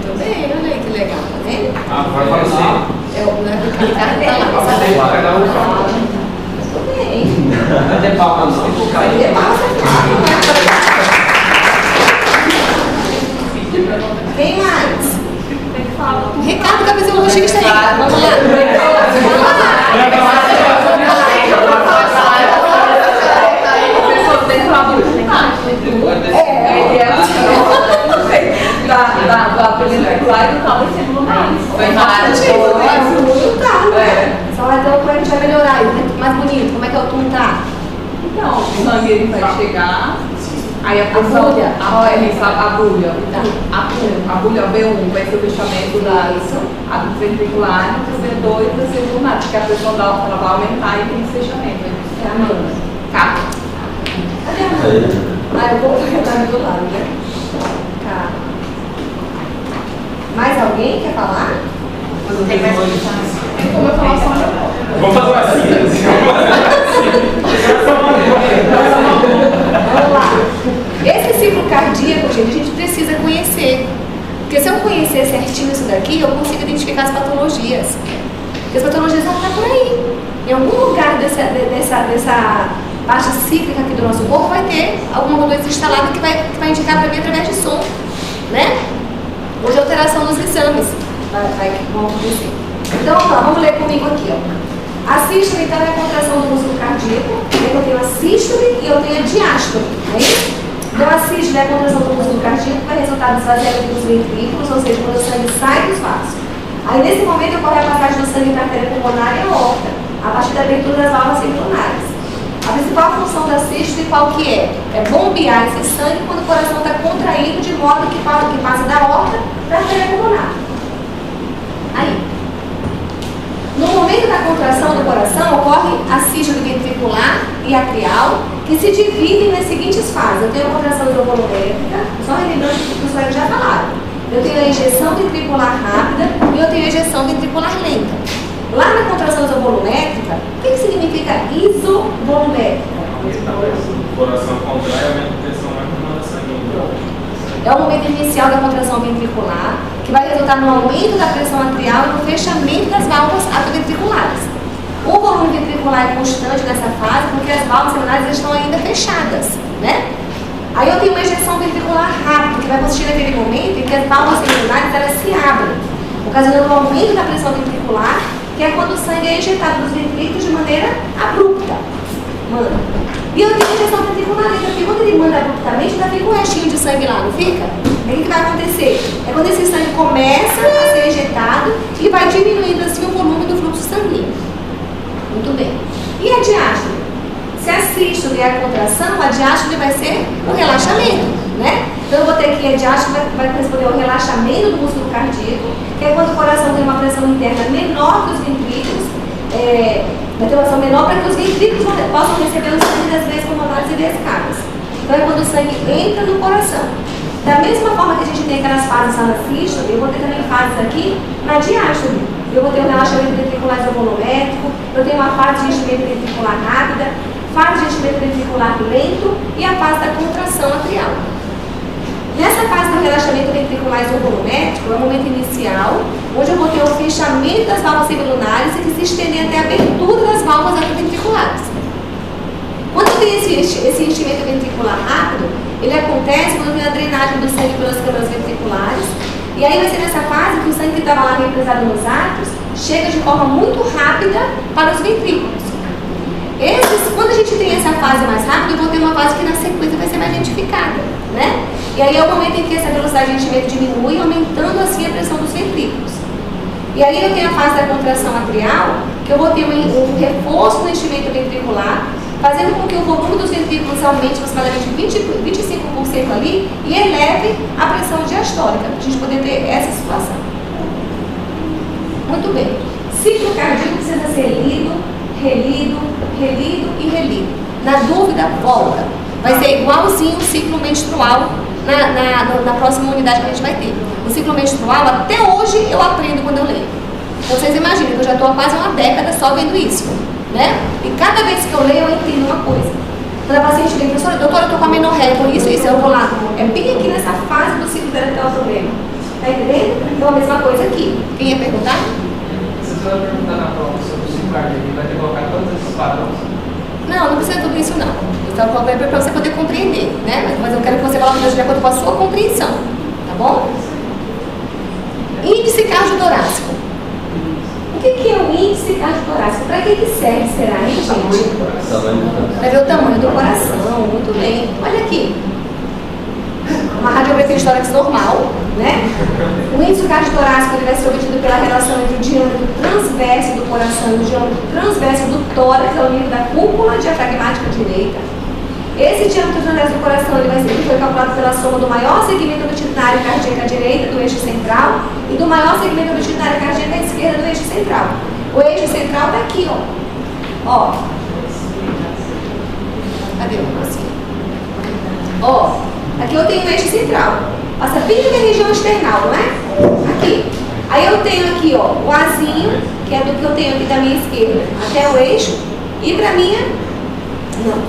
Também, olha aí que legal, tá vendo? Vai fazer. Muito bem. Vai ter palma, não. Vai ter palma, quem mais? Ricardo, cabesiologista aí. Vamos lá. Da pelincular e do cabo Foi só então como a gente vai melhorar, mais bonito, como é que é o tum tá? Então, o sangue ele vai chegar, aí a pressão, a agulha B1 vai ser o fechamento da ventricular, o B2 vai ser lunar, porque a pressão da ela vai aumentar e tem esse fechamento. É a Amanda. Tá. Cadê a Amanda? Eu vou estar do lado, né? Tá. Mais alguém quer falar? Não tem mais Tem como eu falar só Vamos fazer uma síntese. Vamos lá. Esse ciclo cardíaco, gente, a gente precisa conhecer. Porque se eu conhecer certinho isso daqui, eu consigo identificar as patologias. Porque as patologias vão estar por aí. Em algum lugar dessa parte cíclica aqui do nosso corpo vai ter alguma coisa instalada que vai indicar para mim através de som, né? Ou de alteração dos exames vão acontecer. Então, vamos ler comigo aqui, ó. A sístole, então, é a contração do músculo cardíaco. Eu tenho a sístole e eu tenho a diástole, não é isso? Então, a sístole é a contração do músculo cardíaco que vai resultar do esvaziamento dos ventrículos, ou seja, quando o sangue sai dos vasos. Aí, nesse momento, ocorre a passagem do sangue para a artéria pulmonar e a aorta, a partir da abertura das válvulas circulares. A principal função da sístole qual que é? É bombear esse sangue quando o coração está contraído, de modo que passa da aorta para a artéria pulmonar. Aí, no momento da contração do coração, ocorre a sístole ventricular e atrial, que se dividem nas seguintes fases. Eu tenho a contração hidrovolumétrica, só relembrando que os colegas já falaram. Eu tenho a ejeção ventricular rápida e eu tenho a ejeção ventricular lenta. Lá na contração isovolumétrica, o que significa isovolumétrica? O coração contrai, aumenta a pressão mais na sanguínea. É o momento inicial da contração ventricular, que vai resultar no aumento da pressão atrial e no fechamento das válvulas atrioventriculares. O volume ventricular é constante nessa fase, porque as válvulas pulmonares estão ainda fechadas, né? Aí eu tenho uma ejeção ventricular rápida, que vai consistir naquele momento em que as válvulas pulmonares elas se abrem, ocasionando o aumento da pressão ventricular, que é quando o sangue é ejetado dos ventrículos de maneira abrupta. E eu tenho ejeção ventricular lenta, porque quando ele manda abruptamente, ainda fica um restinho de sangue lá, não fica? Aí o que vai acontecer? É quando esse sangue começa a ser ejetado e vai diminuindo assim o volume do fluxo sanguíneo. Muito bem. E a diástole? Se a sístole é a contração, a diástole vai ser o relaxamento, né? Então eu vou ter aqui a diástole vai corresponder ao relaxamento do músculo cardíaco, que é quando o coração tem uma pressão interna menor que os ventrículos, vai ter uma pressão menor para que os ventrículos possam receber o sangue das veias pulmonares e veias cavas. Então é quando o sangue entra no coração. Da mesma forma que a gente tem aquelas fases lá na sístole, eu vou ter também fases aqui na diástole. Eu vou ter um relaxamento ventricular isovolumétrico, eu tenho uma fase de enchimento ventricular rápida, fase de enchimento ventricular lento e a fase da contração atrial. Nessa fase do relaxamento ventricular isovolumétrico, é o momento inicial, onde eu vou ter o fechamento das válvulas cerebulares e que se estendem até a abertura das válvulas atrioventriculares. Quando eu tenho esse enchimento ventricular rápido, ele acontece quando eu tenho a drenagem do sangue pelas câmaras ventriculares, e aí vai ser nessa fase que o sangue que estava lá represado nos átrios chega de forma muito rápida para os ventrículos. Quando a gente tem essa fase mais rápida, eu vou ter uma fase que na sequência vai ser mais lentificada, né? E aí é o momento em que essa velocidade de enchimento diminui, aumentando assim a pressão dos ventrículos. E aí eu tenho a fase da contração atrial, que eu vou ter um reforço no enchimento ventricular, fazendo com que o volume dos ventrículos aumente aproximadamente 25% ali e eleve a pressão diastólica, para a gente poder ter essa situação. Muito bem. Ciclo cardíaco precisa ser lido, relido e relido. Na dúvida, volta. Vai ser igualzinho o ciclo menstrual na próxima unidade que a gente vai ter. O ciclo menstrual, até hoje, eu aprendo quando eu leio. Então, vocês imaginem que eu já estou há quase uma década só vendo isso, né? E cada vez que eu leio, eu entendo uma coisa. Quando a paciente vem, professora, doutora, eu estou com amenorreia, por isso, eu vou lá. É bem aqui nessa fase do ciclo perinatal do problema. Tá entendendo? Então, a mesma coisa aqui. Quem ia perguntar? Se você vai perguntar na prova sobre o ciclo cardíaco, vai ter que colocar todos esses padrões? Não precisa tudo isso não. Eu estava colocando para você poder compreender, né? Mas eu quero que você coloque de acordo com a sua compreensão, tá bom? Índice cardiotorácico. O que é o índice cardiotorácico? Para que serve, será, hein, gente? Para ver o tamanho do coração, muito bem. Olha aqui. Uma radiografia de tórax normal, né? O índice cardiotorácico ele vai ser obtido pela relação entre o diâmetro transverso do coração e o diâmetro transverso do tórax ao nível da cúpula diafragmática direita. Esse diâmetro transverso do coração ele foi calculado pela soma do maior segmento urtinário cardíaco à direita do eixo central e do maior segmento urtinário cardíaco à esquerda do eixo central. O eixo central está aqui, ó. Cadê o negocinho? Aqui eu tenho o eixo central. Passa bem na minha região external, não é? Aqui. Aí eu tenho aqui, o Azinho, que é do que eu tenho aqui da minha esquerda até o eixo, e para minha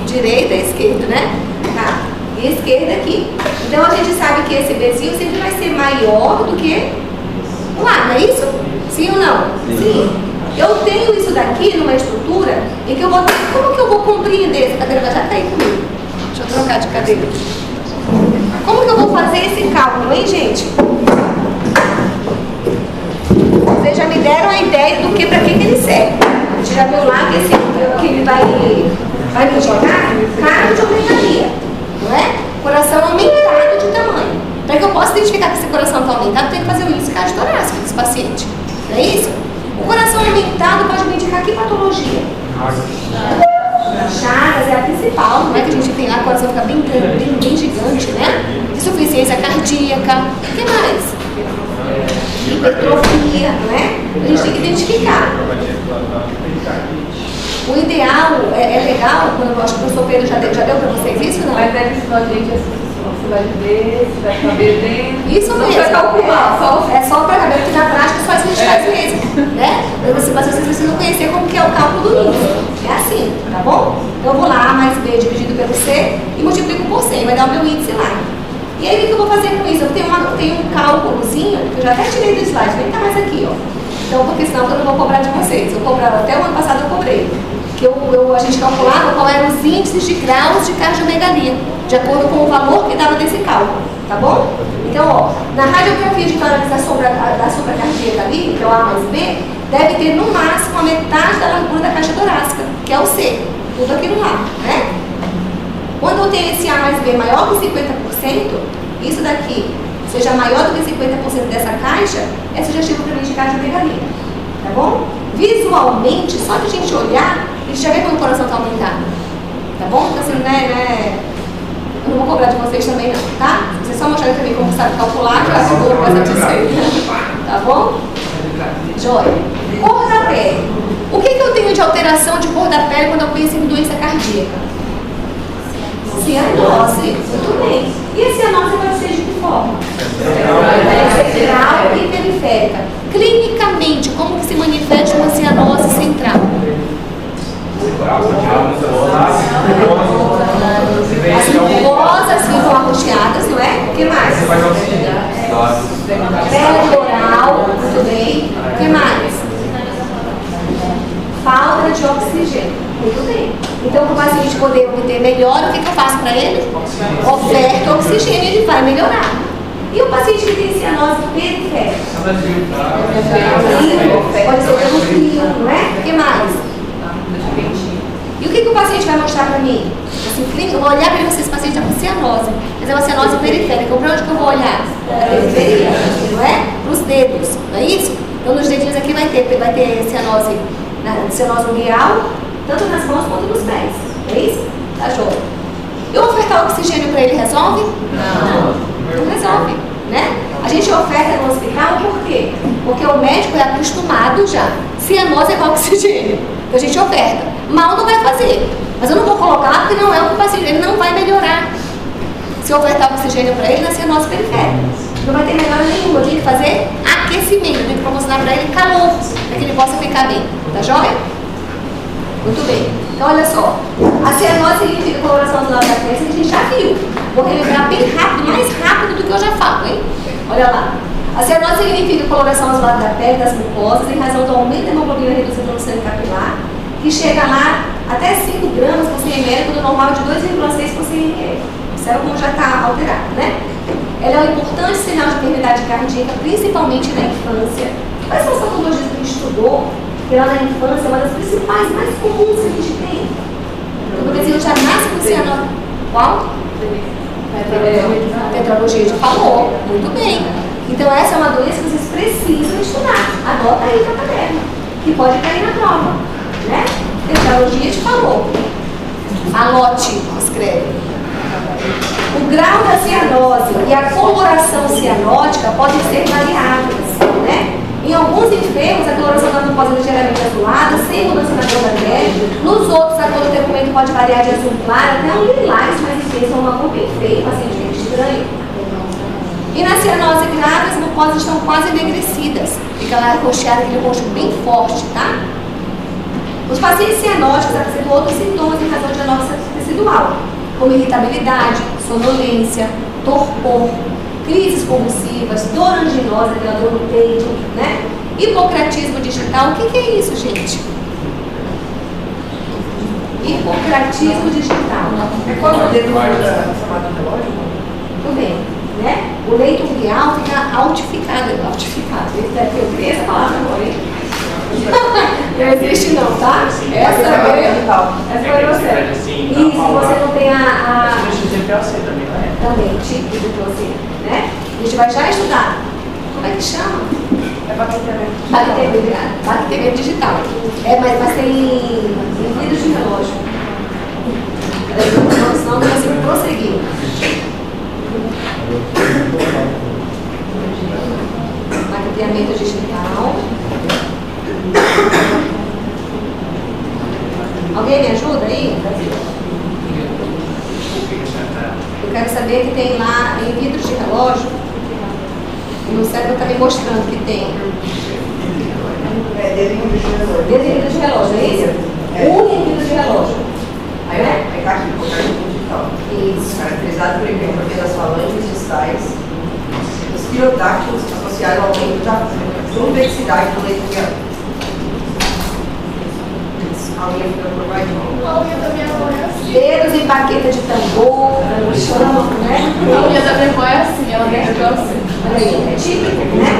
direita e esquerda, né? Tá. E esquerda aqui. Então a gente sabe que esse Bzinho sempre vai ser maior do que o A, não é isso? Sim ou não? Sim. Eu tenho isso daqui numa estrutura em que eu vou ter. Como que eu vou compreender? Essa cadeira vai já cair comigo. Deixa eu trocar de cadeira. Como que eu vou fazer esse cálculo, hein, gente? vocês já me deram a ideia do que, para que ele serve. A gente já viu lá que, que ele vai me indicar cardiomegalia, não é? Coração aumentado de tamanho. Para que eu possa identificar que esse coração está aumentado, eu tenho que fazer o índice cardiotorácico desse paciente. Não é isso? O coração aumentado pode me indicar que patologia? Chagas é a principal, não é? Que a gente tem lá, o coração fica bem grande, bem gigante, né? Insuficiência cardíaca. O que mais? Hipertrofia, não é? A gente tem que identificar. O ideal, é legal, quando eu acho que o professor Pedro já deu para vocês isso, não? Mas deve ensinar a gente você vai ver, você vai ficar bebendo. Isso mesmo. Vai calcular, é só para saber, porque na prática só isso a gente faz mesmo, né? Mas vocês precisam conhecer como que é o cálculo do índice. É assim, tá bom? Então eu vou lá, A mais B dividido pelo C e multiplico por C, vai dar o meu índice lá. E aí o que eu vou fazer com isso? Eu tenho um cálculozinho, que eu já até tirei do slide, nem tá mais aqui, ó. Então, porque senão eu não vou cobrar de vocês. Eu cobrava, até o ano passado eu cobrei. Que a gente calculava qual eram os índices de graus de cardiomegalia, de acordo com o valor que dava desse cálculo, tá bom? Então, ó, na radiografia de paralisação da supracardíaca ali, que é o A mais B, deve ter no máximo a metade da largura da caixa torácica, que é o C, tudo aquilo lá, né? Quando eu tenho esse A mais B maior que 50%, isso daqui seja maior do que 50% dessa caixa, é sugestivo para mim de cardiomegalia, tá bom? Visualmente, só de a gente olhar, a gente já vê como o coração está aumentado, tá bom? Então assim, né, eu não vou cobrar de vocês também não, tá? Se vocês só mostrarem também como sabe calcular, já seguro para satisfeito, tá bom? Joia. Cor da pele. O que eu tenho de alteração de cor da pele quando eu penso em doença cardíaca? Cianose, muito bem. E a cianose pode ser de que forma? Central e periférica. Clinicamente, como que se manifesta uma cianose central? As mucosas ficam arroxeadas, não é? O que mais? Pele oral, muito bem. O que mais? Falta de oxigênio. Muito bem. Então, para o paciente poder obter melhor, o que eu faço para ele? Oferta oxigênio, ele vai melhorar. E o paciente que tem cianose periférica? Pode ser pelo frio, não é? O que mais? E o que o paciente vai mostrar para mim? Assim, eu vou olhar para ele, esse paciente está com cianose, mas é uma cianose periférica. Para onde que eu vou olhar? Para a periferia, não é? Para os dedos, não é isso? Então, nos dedinhos aqui vai ter cianose ungueal, tanto nas mãos quanto nos pés. É isso? Tá joia. Eu ofertar oxigênio para ele resolve? Não resolve, né? A gente oferta no hospital por quê? Porque o médico é acostumado já. Cianose é com oxigênio. Então a gente oferta. Mal não vai fazer. Mas eu não vou colocar lá porque não é o que o paciente, ele não vai melhorar. Se eu ofertar oxigênio para ele, na cianose periférica. Não vai ter melhora nenhuma. Eu tenho que fazer aquecimento. Eu tenho que proporcionar para ele calor, para que ele possa ficar bem. Tá joia? Muito bem. Então, olha só. A cianose significa coloração do lado da testa, que a gente já viu. Vou relembrar bem rápido, mais rápido do que eu já falo, hein? Olha lá. A cianose significa coloração aos lados da pele, das mucosas, em razão do aumento da hemoglobina reduzida no sangue capilar, que chega lá até 5 gramas por 100 ml, quando o normal é de 2,6 por 100 ml. Observa como já está alterado, né? Ela é um importante sinal de enfermidade cardíaca, principalmente na infância. Quais são as patologias que a gente estudou? Que lá na infância é uma das principais, mais comuns que a gente tem. Então, o bebezinho já nasce com cianose. Qual? Tetralogia, a gente falou. Muito bem. Então, essa é uma doença que vocês precisam estudar. Anota aí na caderno, que pode cair na prova, né? Tetralogia, a gente falou. Alote, escreve. O grau da cianose e a coloração cianótica podem ser variáveis, né? Em alguns enfermos, a coloração da mucosa é ligeiramente azulada, sem mudança na cor da pele. Nos outros, a cor do documento pode variar de azul claro até um lilás, mas intenso, uma cor bem feia, paciente estranho. E na cianose grave, as mucosas estão quase enegrecidas. Fica lá roxeado, aquele roxo bem forte, tá? Os pacientes cianóticos apresentam outros sintomas em razão de anose tecidual, como irritabilidade, sonolência, torpor, crises convulsivas, dor anginosa, aquela dor no peito, né? Hipocratismo digital. O que é isso, gente? Hipocratismo digital. É quando o dedo muda chamado relógio? Tudo bem. né? O leito ungueal fica altificado. Eu criei essa palavra agora, hein? Não existe não, tá? Essa foi você. Isso, você não tem a... Você deixa de TPAC também, né? Também, tipo de você, né? A gente vai já estudar. Como é que chama? É bacteriamento. Bacteriamento digital. Mas tem vidros de relógio. Senão não consigo prosseguir. Bacteriamento digital. Alguém me ajuda aí? Eu quero saber que tem lá em vidros de relógio. E o cérebro está me mostrando que tem. Dedinho de relógio, é isso? Em vidro de relógio. Aí é cartílago digital. Isso. Caracterizado por hipertrofia das falanges distais, os pirodáctilos associados ao aumento da convexidade do leito ungueal. A unha fica por baixo. A unha da minha mãe é assim. Dedos em baqueta de tambor, no chão, né? A unha da minha irmã é assim, ela fica assim. Olha aí, é típico, né?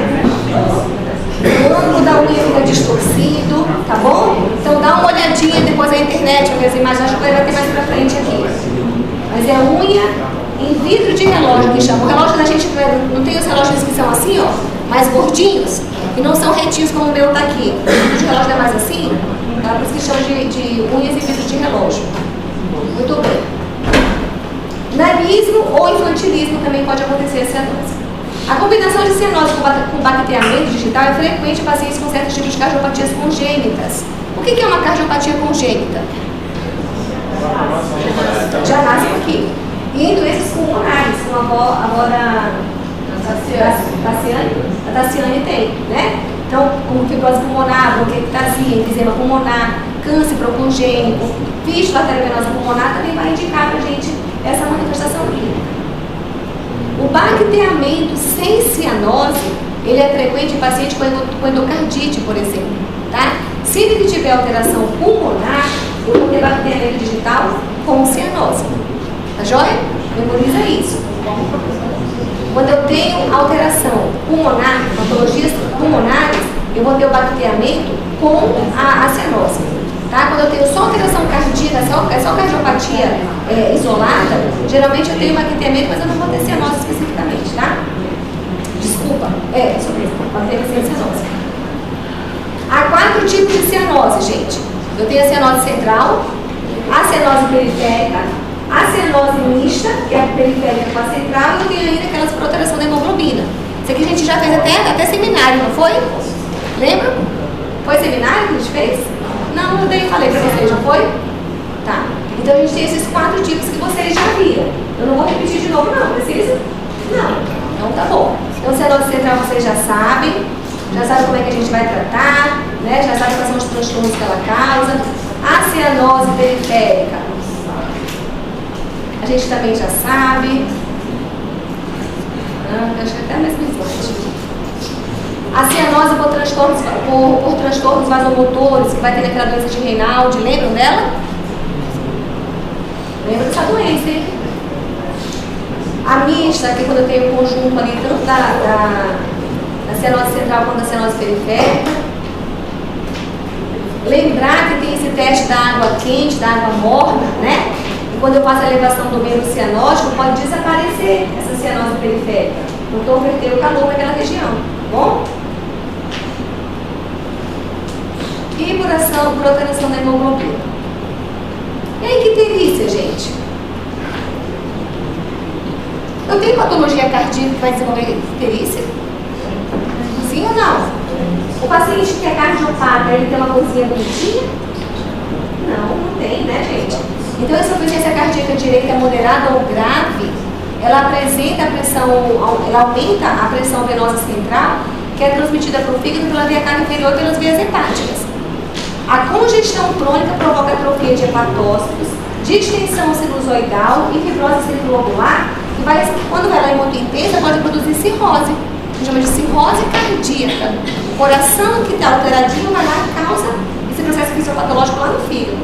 O ângulo da unha fica distorcido, tá bom? Então dá uma olhadinha depois na internet, ver as imagens, acho que vai ter mais pra frente aqui. Mas é unha em vidro de relógio que chama. O relógio da gente não tem os relógios que são assim, ó, mais gordinhos, e não são retinhos como o meu tá aqui. O vidro de relógio é mais assim, tá? Por isso que chama de unhas em vidro de relógio. Muito bem. Nanismo ou infantilismo também pode acontecer a cianose. A combinação de cianose com bacteriamento digital é frequente em pacientes com certos tipos de cardiopatias congênitas. O que é uma cardiopatia congênita? Já nasce aqui. E em doenças pulmonares, como agora a Tassiane tem, né? Então, como fibrose pulmonar, bronquiectasia, enfisema pulmonar, câncer procongênico, fístula arteriovenosa pulmonar também vai indicar pra gente essa manifestação clínica. O bacteamento sem cianose, ele é frequente em paciente com endocardite, por exemplo, tá? Se ele tiver alteração pulmonar, eu vou ter bacteamento digital com cianose. Tá joia? Memoriza isso. Quando eu tenho alteração pulmonar, patologias pulmonares, eu vou ter o bacteamento com a cianose. Tá? Quando eu tenho só alteração cardíaca, só cardiopatia isolada, geralmente eu tenho bacteamento, mas eu não vou ter cianose especificamente, tá? Desculpa, sobre isso, bactéria sem cianose. Há 4 tipos de cianose, gente. Eu tenho a cianose central, a cianose periférica, a cianose mista, que é a periférica com a central, e eu tenho ainda aquelas por alteração da hemoglobina. Isso aqui a gente já fez até seminário, não foi? Lembra? Foi seminário que a gente fez? Não, eu falei pra vocês, já foi? Tá. Então a gente tem esses 4 tipos que vocês já viram. Eu não vou repetir de novo, não. Precisa? Não. Então tá bom. Então cianose central vocês já sabem como é que a gente vai tratar, né? Já sabem quais são os transtornos que ela causa. A cianose periférica, a gente também já sabe. Acho que até a mesma slide. A cianose por transtornos vasomotores, que vai ter naquela doença de Raynaud, lembram dela? Lembra dessa doença, hein? A mista, que é quando eu tenho um conjunto ali, tanto da cianose central quanto da cianose periférica. Lembrar que tem esse teste da água quente, da água morna, né? E quando eu faço a elevação do meio cianótico, pode desaparecer essa cianose periférica. Então, perder o calor naquela região, tá bom? E por alteração da hemoglobina. E aí, que icterícia, gente? Eu tenho patologia cardíaca que vai desenvolver icterícia? Sim ou não? O paciente que é cardiopata, ele tem uma coisinha bonitinha? Não tem, né, gente? Então, essa insuficiência cardíaca direita moderada ou grave, ela apresenta a pressão, ela aumenta a pressão venosa central, que é transmitida para o fígado pela via cava inferior e pelas vias hepáticas. A congestão crônica provoca atrofia de hepatócitos, distensão sinusoidal e fibrose circulocular, que vai, quando ela é muito intensa, pode produzir cirrose. A gente chama de cirrose cardíaca. O coração que está alteradinho vai lá e causa esse processo fisiopatológico lá no fígado.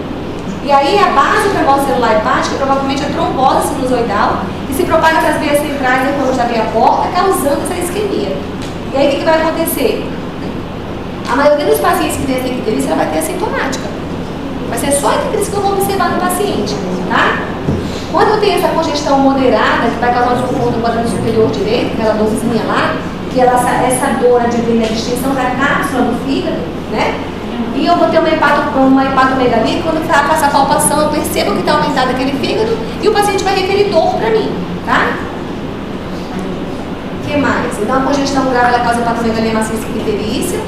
E aí a base para a celular hepática provavelmente é trombose sinusoidal, que se propaga para as veias centrais depois da veia porta, causando essa isquemia. E aí o que vai acontecer? A maioria dos pacientes que tem essa icterícia, ela vai ter assintomática. Vai ser só a icterícia que eu vou observar no paciente, tá? Quando eu tenho essa congestão moderada, que vai causar um desconforto no quadrante superior direito, aquela dorzinha lá, que essa dor advém da extensão da cápsula do fígado, né? E eu vou ter uma hepatomegalia, quando ela faz a palpação, eu percebo que está aumentado aquele fígado e o paciente vai referir dor para mim, tá? O que mais? Então a congestão grave ela causa hepatomegalia maciça e icterícia.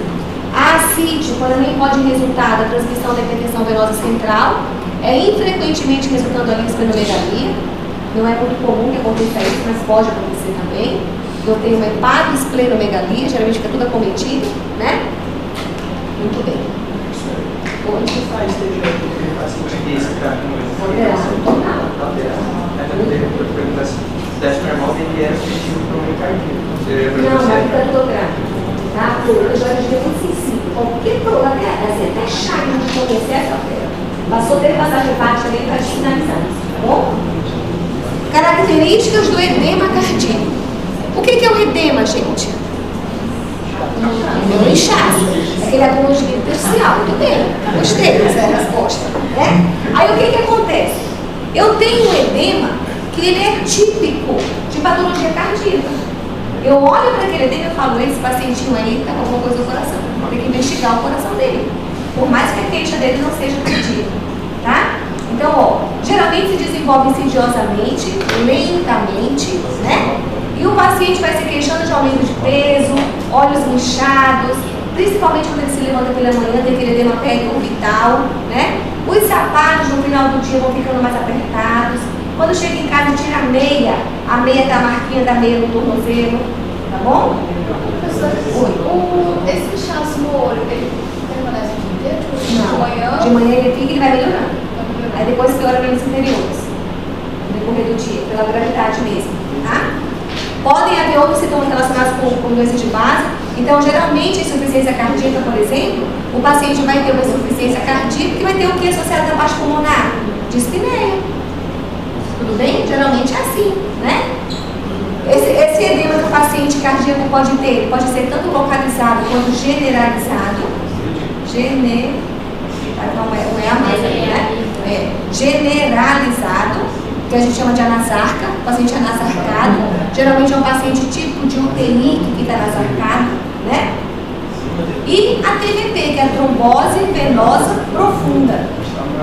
A ascite, quando nem pode resultar da transmissão da hipertensão venosa central, infrequentemente resultando ali em esplenomegalia. Não é muito comum que aconteça isso, mas pode acontecer também. Eu tenho uma hepatoesplenomegalia, geralmente fica tudo acometido, né? Muito bem. Onde que faz TGF porque faz esse cara com Moderado, total. Eu pergunto assim, se desse normal, ele era efetivo para o miocardio. Não, mas fica tudo grave. Tá? Eu já digo muito sensível. Qualquer problema, até chá que a gente conhecer essa feira. Passou ter passagem hepática ali para finalizar, tá bom? Características do edema cardíaco. O que é o edema, gente? É um inchaço. Aquele agongia intersticial. Muito bem. Gostei dessa resposta. Né? Aí o que acontece? Eu tenho um edema que ele é típico de patologia cardíaca. Eu olho para aquele edema e falo, esse pacientinho aí está com alguma coisa no coração. Vou ter que investigar o coração dele. Por mais que a queixa dele não seja cardíaca. Tá? Então, ó, geralmente se desenvolve insidiosamente, lentamente, né? E o paciente vai se queixando de aumento de peso, olhos inchados, principalmente quando ele se levanta pela manhã, tem aquele edema periorbital, né? Os sapatos no final do dia vão ficando mais apertados. Quando chega em casa, tira a meia tá a marquinha da meia no tornozelo, tá bom? Professor, esse inchaço no olho, ele permanece o dia inteiro? Não, de manhã? de manhã ele fica e ele vai melhorando. Aí depois piora pelos interiores, no decorrer do dia, pela gravidade mesmo, tá? Podem haver outros sintomas relacionados com doenças de base. Então, geralmente, a insuficiência cardíaca, por exemplo, o paciente vai ter uma insuficiência cardíaca que vai ter o que associado à parte pulmonar? Dispneia. Tudo bem? Geralmente é assim, né? Esse edema que o paciente cardíaco pode ter, pode ser tanto localizado quanto generalizado. Não é a mais, né? Generalizado, que a gente chama de anasarca, paciente anasarcado. Geralmente é um paciente típico de UTI que fica anasarcado, né? E a TVP, que é a trombose venosa profunda,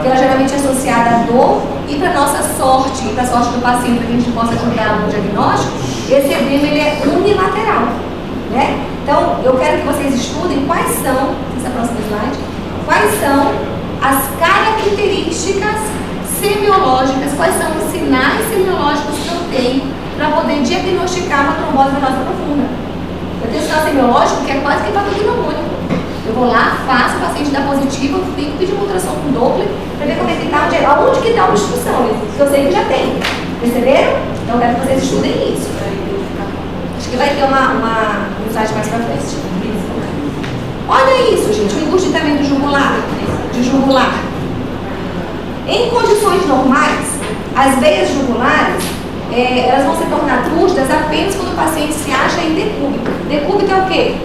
que ela geralmente é associada à dor. E para nossa sorte, para a sorte do paciente, para que a gente possa ajudar no diagnóstico, esse edema ele é unilateral, né? Então, eu quero que vocês estudem quais são, essa próxima slide, quais são as características semiológicas, quais são os sinais semiológicos que eu tenho para poder diagnosticar uma trombose venosa profunda. Eu tenho sinal semiológico que é quase que patognomônico. Eu vou lá, faço, o paciente dá positivo, eu tenho que pedir uma ultrassom com Doppler para ver como é que está, onde que está a obstrução, que eu sei que já tem. Perceberam? Então eu quero que vocês estudem isso. Acho que vai ter um slide mais para frente. Olha isso, gente, o engurgitamento jugular. Em condições normais, as veias jugulares, elas vão se tornar túrgidas apenas quando o paciente se acha em decúbito. Decúbito é o quê?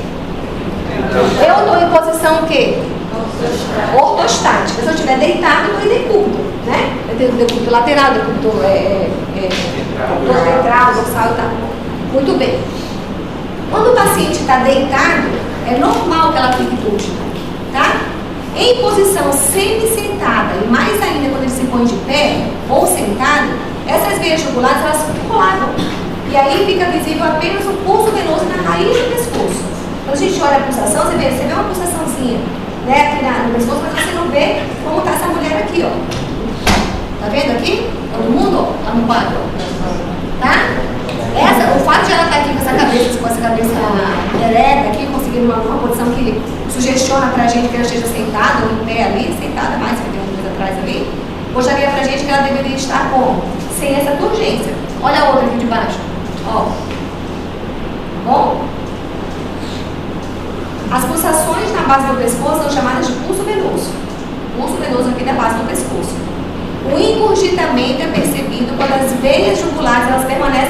Eu estou em posição o quê? Ortostática. Se eu estiver deitado, eu estou em decúbito, né? Eu tenho decúbito lateral, decúbito ventral, dorsal e tal. Muito bem. Quando o paciente está deitado, é normal que ela fique túrgida, tá? Em posição semi-sentada, e mais ainda quando ele se põe de pé ou sentado, essas veias jugulares elas colagam. E aí fica visível apenas o pulso venoso na raiz do pescoço. Quando a gente olha a pulsação, você vê uma pulsaçãozinha, né, aqui no pescoço, mas você não vê como está essa mulher aqui, ó. Tá vendo aqui? Todo mundo? Lá no quadro. Tá? O fato de ela estar aqui com essa cabeça ereta aqui, conseguindo uma posição que sugestiona pra gente que ela esteja sentada ou em pé ali, sentada mais, que tem uma coisa atrás ali, mostraria pra gente que ela deveria estar como? Sem essa turgência. Olha a outra aqui de baixo. Ó. Bom? As pulsações na base do pescoço são chamadas de pulso venoso. Pulso venoso aqui da base do pescoço. O engurgitamento é percebido quando as veias jugulares elas permanecem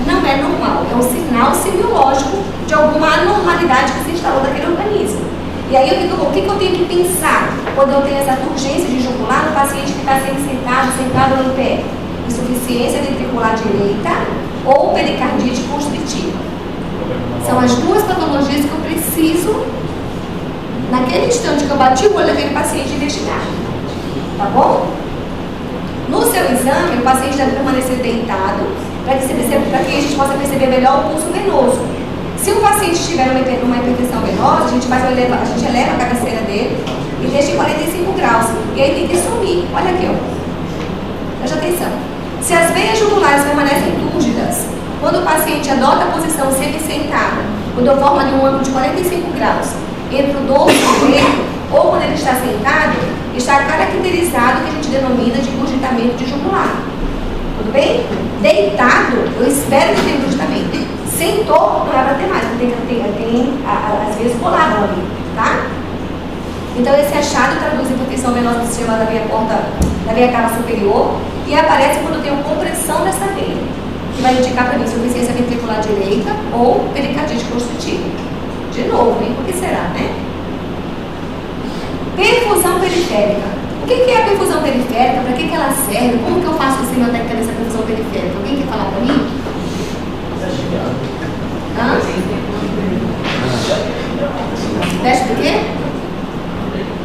não é normal, é um sinal semiológico de alguma anormalidade que se instalou naquele organismo. E aí o que eu tenho que pensar quando eu tenho essa urgência de jugular no paciente que está sempre sentado ou em pé? Insuficiência ventricular direita ou pericardite constritiva. São as duas patologias que eu preciso, naquele instante que eu bati o olho naquele paciente, investigar. Tá bom? No seu exame, o paciente deve permanecer deitado para que a gente possa perceber melhor o pulso venoso. Se o paciente tiver uma hipertensão venosa, a gente eleva a cabeceira dele e deixa em 45 graus. E aí tem que sumir. Olha aqui, ó. Preste atenção. Se as veias jugulares permanecem túrgidas, quando o paciente adota a posição semi-sentada, quando eu formo ali um ângulo de 45 graus entre o dorso e o peito, ou quando ele está sentado, está caracterizado o que a gente denomina de engurgitamento de jugular. Tudo bem? Deitado, eu espero que tenha engurgitamento. Sentou, não é para ter mais, porque tem às vezes colado ali, tá? Então esse achado traduz hipertensão venosa do sistema da veia cava superior e aparece quando eu tenho compressão dessa veia, que vai indicar para mim insuficiência ventricular direita ou pericardite constritiva. De novo, hein? Por que será, né? Perfusão periférica. O que é a perfusão periférica? Para que ela serve? Como que eu faço a semiotécnica dessa perfusão periférica? Alguém quer falar para mim? Hã? Teste do quê?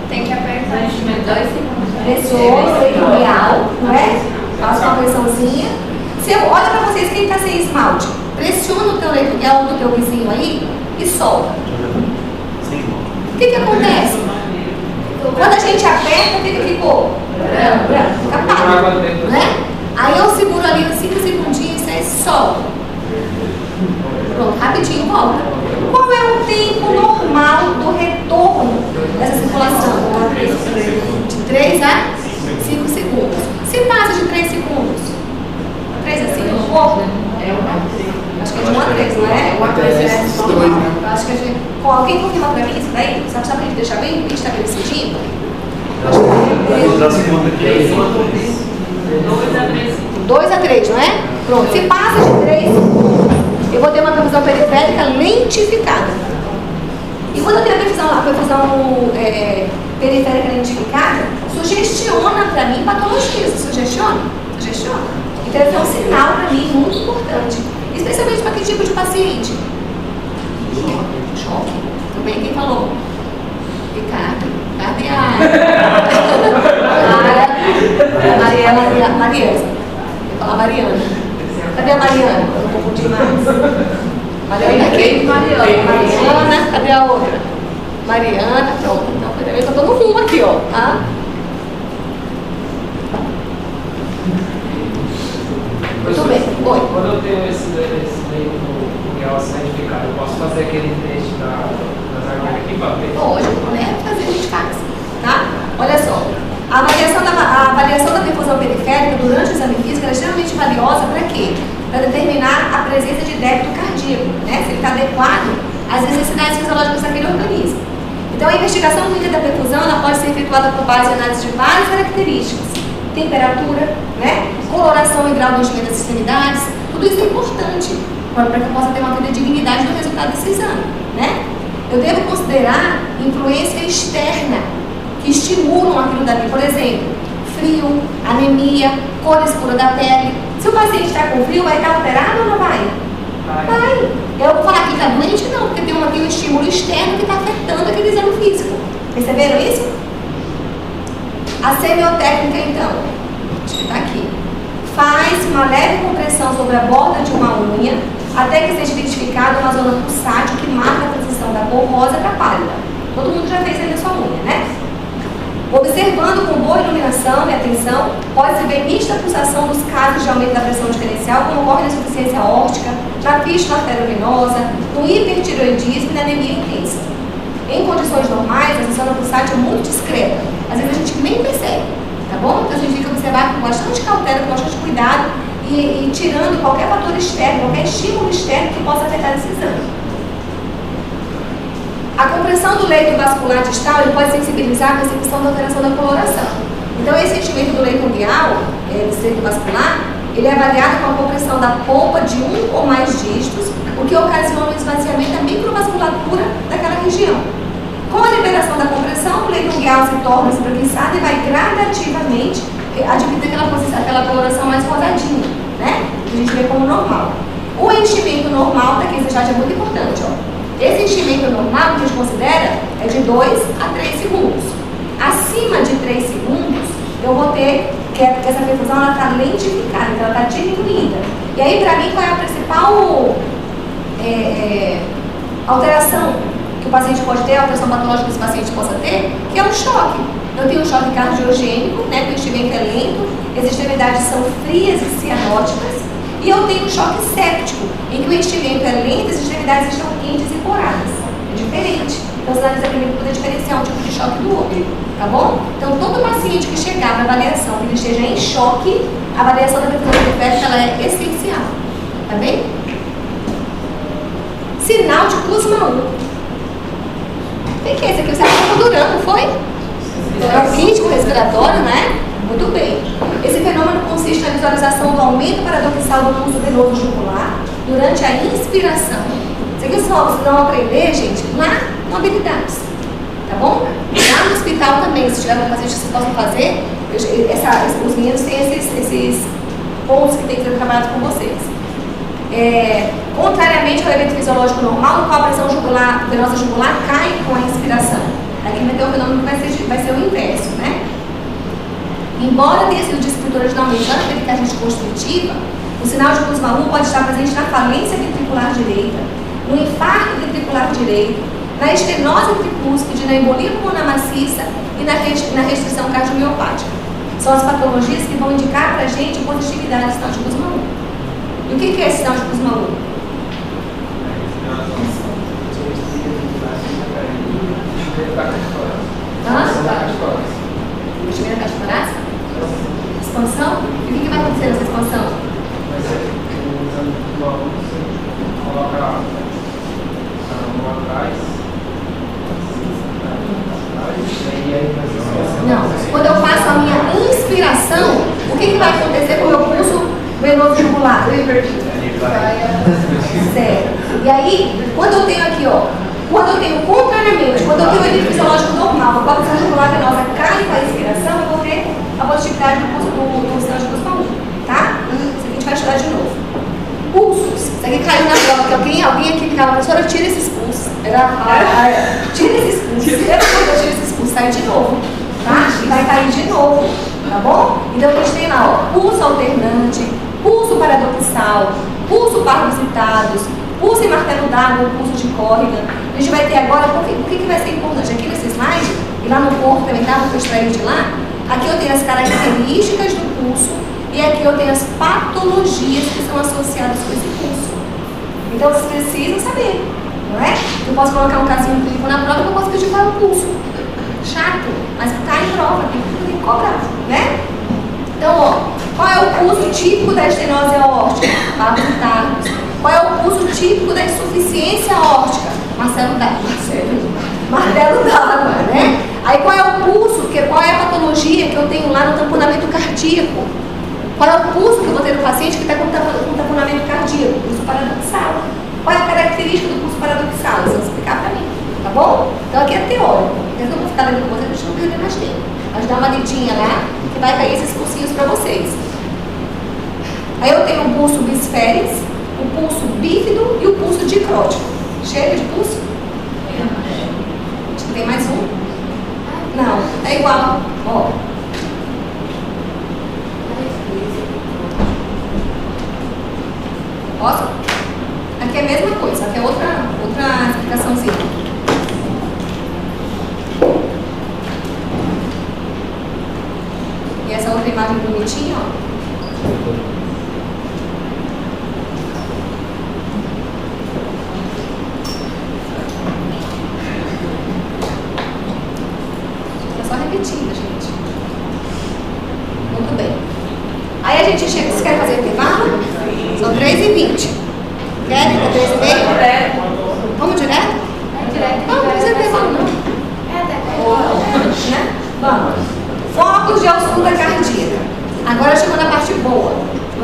Tem que apertar 2 segundos. Pressiono o leito real, não é? Faço uma pressãozinha. Se eu olho para vocês, quem está sem esmalte, pressiona o teu leito real do teu vizinho aí e solta. O que acontece? Quando a gente aperta, o que ficou? Branco. Fica pálido, né? Aí eu seguro ali uns 5 segundinhos e solto. Pronto, rapidinho volta. Qual é o tempo normal do retorno dessa circulação? De 3 a 5 segundos. Se passa de 3 segundos, 3 a 5 no corpo? Acho que é de 1 a 3, não é? Acho que a gente... Alguém confirma pra mim isso daí? Sabe pra gente deixar bem estabelecedinho? 2 a 3, não é? Pronto. Se passa de 3 segundos, eu vou ter uma perfusão periférica lentificada. E quando eu tenho a perfusão periférica lentificada, sugestiona para mim patologias. Sugestiona? Sugestiona. Então, esse é um sinal para mim muito importante. Especialmente para que tipo de paciente? Choque. Tudo bem? Quem falou? Ricardo. Cadê a Mariana? Vou falar Mariana. Cadê a Mariana? Eu não confundi mais. Mariana aqui. Mariana, cadê a outra? Mariana, pronto. Então, eu estou no rumo aqui, ó. Tá? Muito bem. Oi. Quando eu tenho esse leito no real certificado, eu posso fazer aquele teste das argolas aqui para ver? Lógico, né? Fazer a gente faz. Tá? Olha só. A avaliação da perfusão periférica durante o exame físico é extremamente valiosa para quê? Para determinar a presença de débito cardíaco, né? Se ele está adequado às necessidades fisiológicas daquele organismo. Então, a investigação clínica da perfusão ela pode ser efetuada por base em análise de várias características. Temperatura, né? Coloração e grau de enchimento das extremidades. Tudo isso é importante para que eu possa ter uma credibilidade no resultado desse exame, né? Eu devo considerar influência externa que estimulam aquilo dali. Por exemplo, frio, anemia, cor escura da pele. Se o paciente está com frio, vai estar alterado ou não vai? Vai. Eu vou falar que está doente? Não, porque tem um estímulo externo que está afetando aquele exame físico. Perceberam isso? A semiotécnica, então, acho que está aqui. Faz uma leve compressão sobre a borda de uma unha até que seja identificada uma zona pulsátil que marca a transição da cor rosa para pálida. Todo mundo já fez aí na sua unha, né? Observando com boa iluminação e atenção, pode-se ver nítida pulsação dos casos de aumento da pressão diferencial, como ocorre na insuficiência aórtica, na fístula arteriovenosa, no hipertireoidismo e na anemia intensa. Em condições normais, a zona pulsátil é muito discreta. Às vezes a gente nem percebe, tá bom? Então a gente tem que observar com bastante cautela, com bastante cuidado e tirando qualquer fator externo, qualquer estímulo externo que possa afetar esse exame. A compressão do leito vascular distal ele pode sensibilizar a percepção da alteração da coloração. Então, esse enchimento do leito ungueal, desse leito vascular, ele é avaliado com a compressão da polpa de um ou mais dígitos, o que ocasiona o esvaziamento da microvasculatura daquela região. Com a liberação da compressão, o leito ungueal se torna esbranquiçado e vai gradativamente adquirir aquela coloração mais rosadinha, né? Que a gente vê como normal. O enchimento normal, daqui esse já é muito importante, ó. Esse enchimento normal que a gente considera é de 2 a 3 segundos. Acima de 3 segundos, eu vou ter que essa perfusão está lentificada, então ela está diminuída. E aí, para mim, qual é a principal alteração que o paciente pode ter, a alteração patológica que esse paciente possa ter, que é um choque. Eu tenho um choque cardiogênico, né, que o enchimento é lento, as extremidades são frias e cianóticas, e eu tenho um choque séptico, em que o enchimento é lento e as extremidades estão quentes e poradas. É diferente. Então, os analistas primeiro poder diferenciar um tipo de choque do outro, tá bom? Então, todo paciente que chegar na avaliação, que ele esteja em choque, a avaliação da perfusão periférica ela é essencial, tá bem? Sinal de Kussmann 1. O que é esse aqui? Você estava durando, não foi? É o crítico respiratório, né? Muito bem. Esse fenômeno consiste na visualização do aumento paradoxal do pulso venoso jugular durante a inspiração. Isso aqui vocês vão aprender, gente, lá no Habilidades, tá bom? Lá no hospital também, se tiver algum paciente que vocês possam fazer, os meninos têm esses pontos que tem que ser trabalhados com vocês. Contrariamente ao evento fisiológico normal, no qual a pressão venosa jugular cai com a inspiração. Aqui vai ter um fenômeno que vai ser o inverso, né? Embora tenha sido descrito originalmente na pericardite constritiva, o sinal de Kussmann 1 pode estar presente na falência ventricular direita, no infarto ventricular direito, na estenose tricúspide, na embolia pulmonar maciça e na restrição cardiomiopática. São as patologias que vão indicar para a gente a positividade do sinal de Kussmann 1. E o que é esse sinal de Kussmann 1? Enchimento da caixa torácica? Expansão? E o que vai acontecer nessa expansão? Vai ser usando o aluno, você coloca a mão atrás, e aí vai ser. Não, quando eu faço a minha inspiração, o que vai acontecer com o meu pulso venoso jugular? Certo. E aí, quando eu tenho aqui, ó, quando eu tenho contrariamente, quando eu tenho o evento fisiológico normal, quando a pressão jugular venosa cai com a inspiração, eu vou ter a positividade do sinal de Kussmann 1, tá? Isso aqui a gente vai estudar de novo. Pulsos. Isso aqui caiu na prova, que alguém aqui ficava, professora, tira esses pulsos. Tira esses pulsos. Tira esses pulsos, sai de novo, tá? E vai cair de novo, tá bom? Então a gente tem lá, ó, pulso alternante, pulso paradoxal, pulso parvicitados, pulso em martelo d'água, pulso de córrega. A gente vai ter agora, por que vai ser importante? Aqui nesse slide, e lá no corpo também tá, vou extrair de lá, aqui eu tenho as características do pulso e aqui eu tenho as patologias que são associadas com esse pulso. Então vocês precisam saber, não é? Eu posso colocar um casinho clínico na prova que eu posso pedir para o pulso. Chato, mas está em prova, tem que cobrar, né? Então, ó, qual é o pulso típico da estenose aórtica? Parvicitados. Qual é o pulso típico da insuficiência aórtica? Martelo d'água, né? Aí qual é o pulso, qual é a patologia que eu tenho lá no tamponamento cardíaco? Qual é o pulso que eu vou ter no paciente que está com tamponamento cardíaco? Pulso paradoxal. Qual é a característica do pulso paradoxal? Vocês vão explicar para mim, tá bom? Então aqui é teórico. Eu não vou ficar lendo com vocês, a gente não perder mais tempo. Mas dá uma lidinha lá, que vai cair esses pulsinhos para vocês. Aí eu tenho o pulso bisféris, o pulso bífido e o pulso dicrótico. Chega de pulso? Acho que tem mais um. Não, é igual. Ó. Posso? Aqui é a mesma coisa, aqui é outra explicaçãozinha. E essa outra imagem bonitinha, ó. Repetindo, gente. Muito bem. Aí a gente chega, vocês querem fazer intervalo? São 3h20. Querem? 3h30? Vamos direto? Não, não precisa intervalo não. Né? Vamos. Focos de ausculta cardíaca. Agora chegou na parte boa.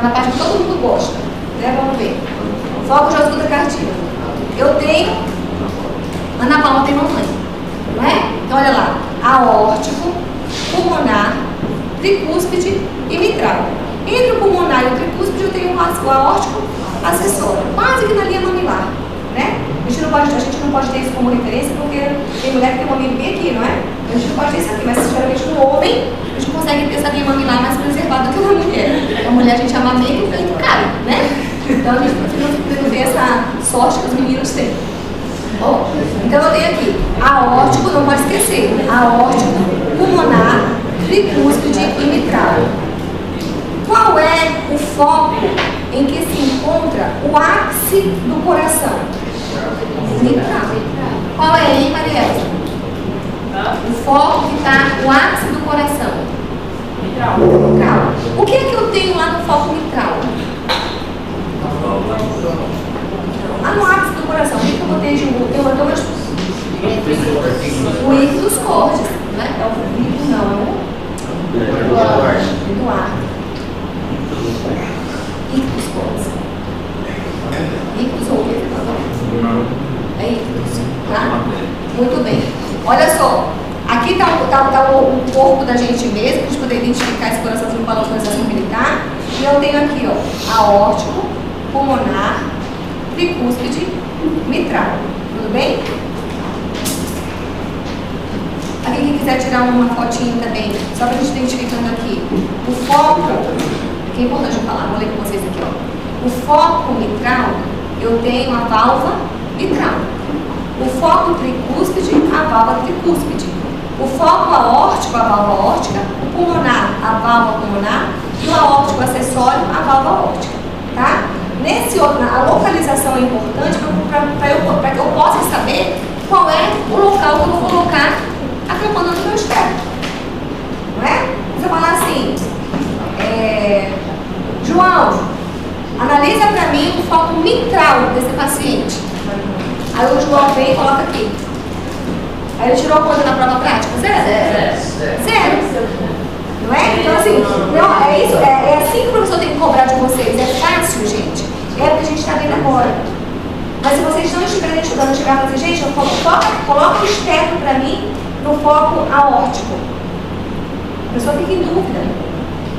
na parte que todo mundo gosta, né? Vamos ver. Foco de ausculta cardíaca. Eu tenho, Ana Paula tem mamãe, não é? Então olha lá, aórtico, pulmonar, tricúspide e mitral. Entre o pulmonar e o tricúspide eu tenho o aórtico acessório, quase que na linha mamilar, né? A gente não pode ter isso como referência porque tem mulher que tem mamilo bem aqui, não é? A gente não pode ter isso aqui, mas geralmente no homem a gente consegue ter essa linha mamilar mais preservada do que na mulher. A mulher a gente amamenta e o peito cai, né? Então a gente não tem essa sorte que os meninos têm. Bom, então eu tenho aqui aórtico, não pode esquecer, aórtico, pulmonar, tricúspide e mitral. Qual é o foco em que se encontra o ápice do coração? Mitral. Qual é, hein, Mariela? O foco que está no ápice do coração? Mitral. O que é que eu tenho lá no foco mitral? Lá no ápice do coração, o que eu botei de um? Eu botei umas... O ictus cordes, né? É o ictus, não, é o... Eduardo. Ictus cordes. Ictus ou o que? É ictus, tá? Muito bem. Olha só, aqui está o corpo da gente mesmo, para a gente poder identificar esse coraçãozinho com a localização militar. E eu tenho aqui, ó, aórtico, pulmonar, tricúspide, mitral. Tudo bem? Aqui quem quiser tirar uma fotinho também, só para a gente identificando aqui. O foco, que é importante eu falar, vou ler com vocês aqui, ó. O foco mitral, eu tenho a válvula mitral. O foco tricúspide, a válvula tricúspide. O foco aórtico, a válvula aórtica. O pulmonar, a válvula pulmonar. E o aórtico acessório, a válvula aórtica. Tá? Nesse outro, a localização é importante para que eu possa saber qual é o local que eu vou colocar a campana do meu estéreo. Não é? Você falar assim, João, analisa para mim o foco mitral desse paciente. Aí o João vem e coloca aqui. Aí ele tirou quanto na prova prática? Zero. Não é? Então assim, não, é isso, é assim que o professor tem que cobrar de vocês. É fácil, gente. É o que a gente está vendo agora. Mas se vocês não estiverem estudando, chegar e dizer, gente, coloca o externo para mim no foco aórtico. A pessoa fica em dúvida.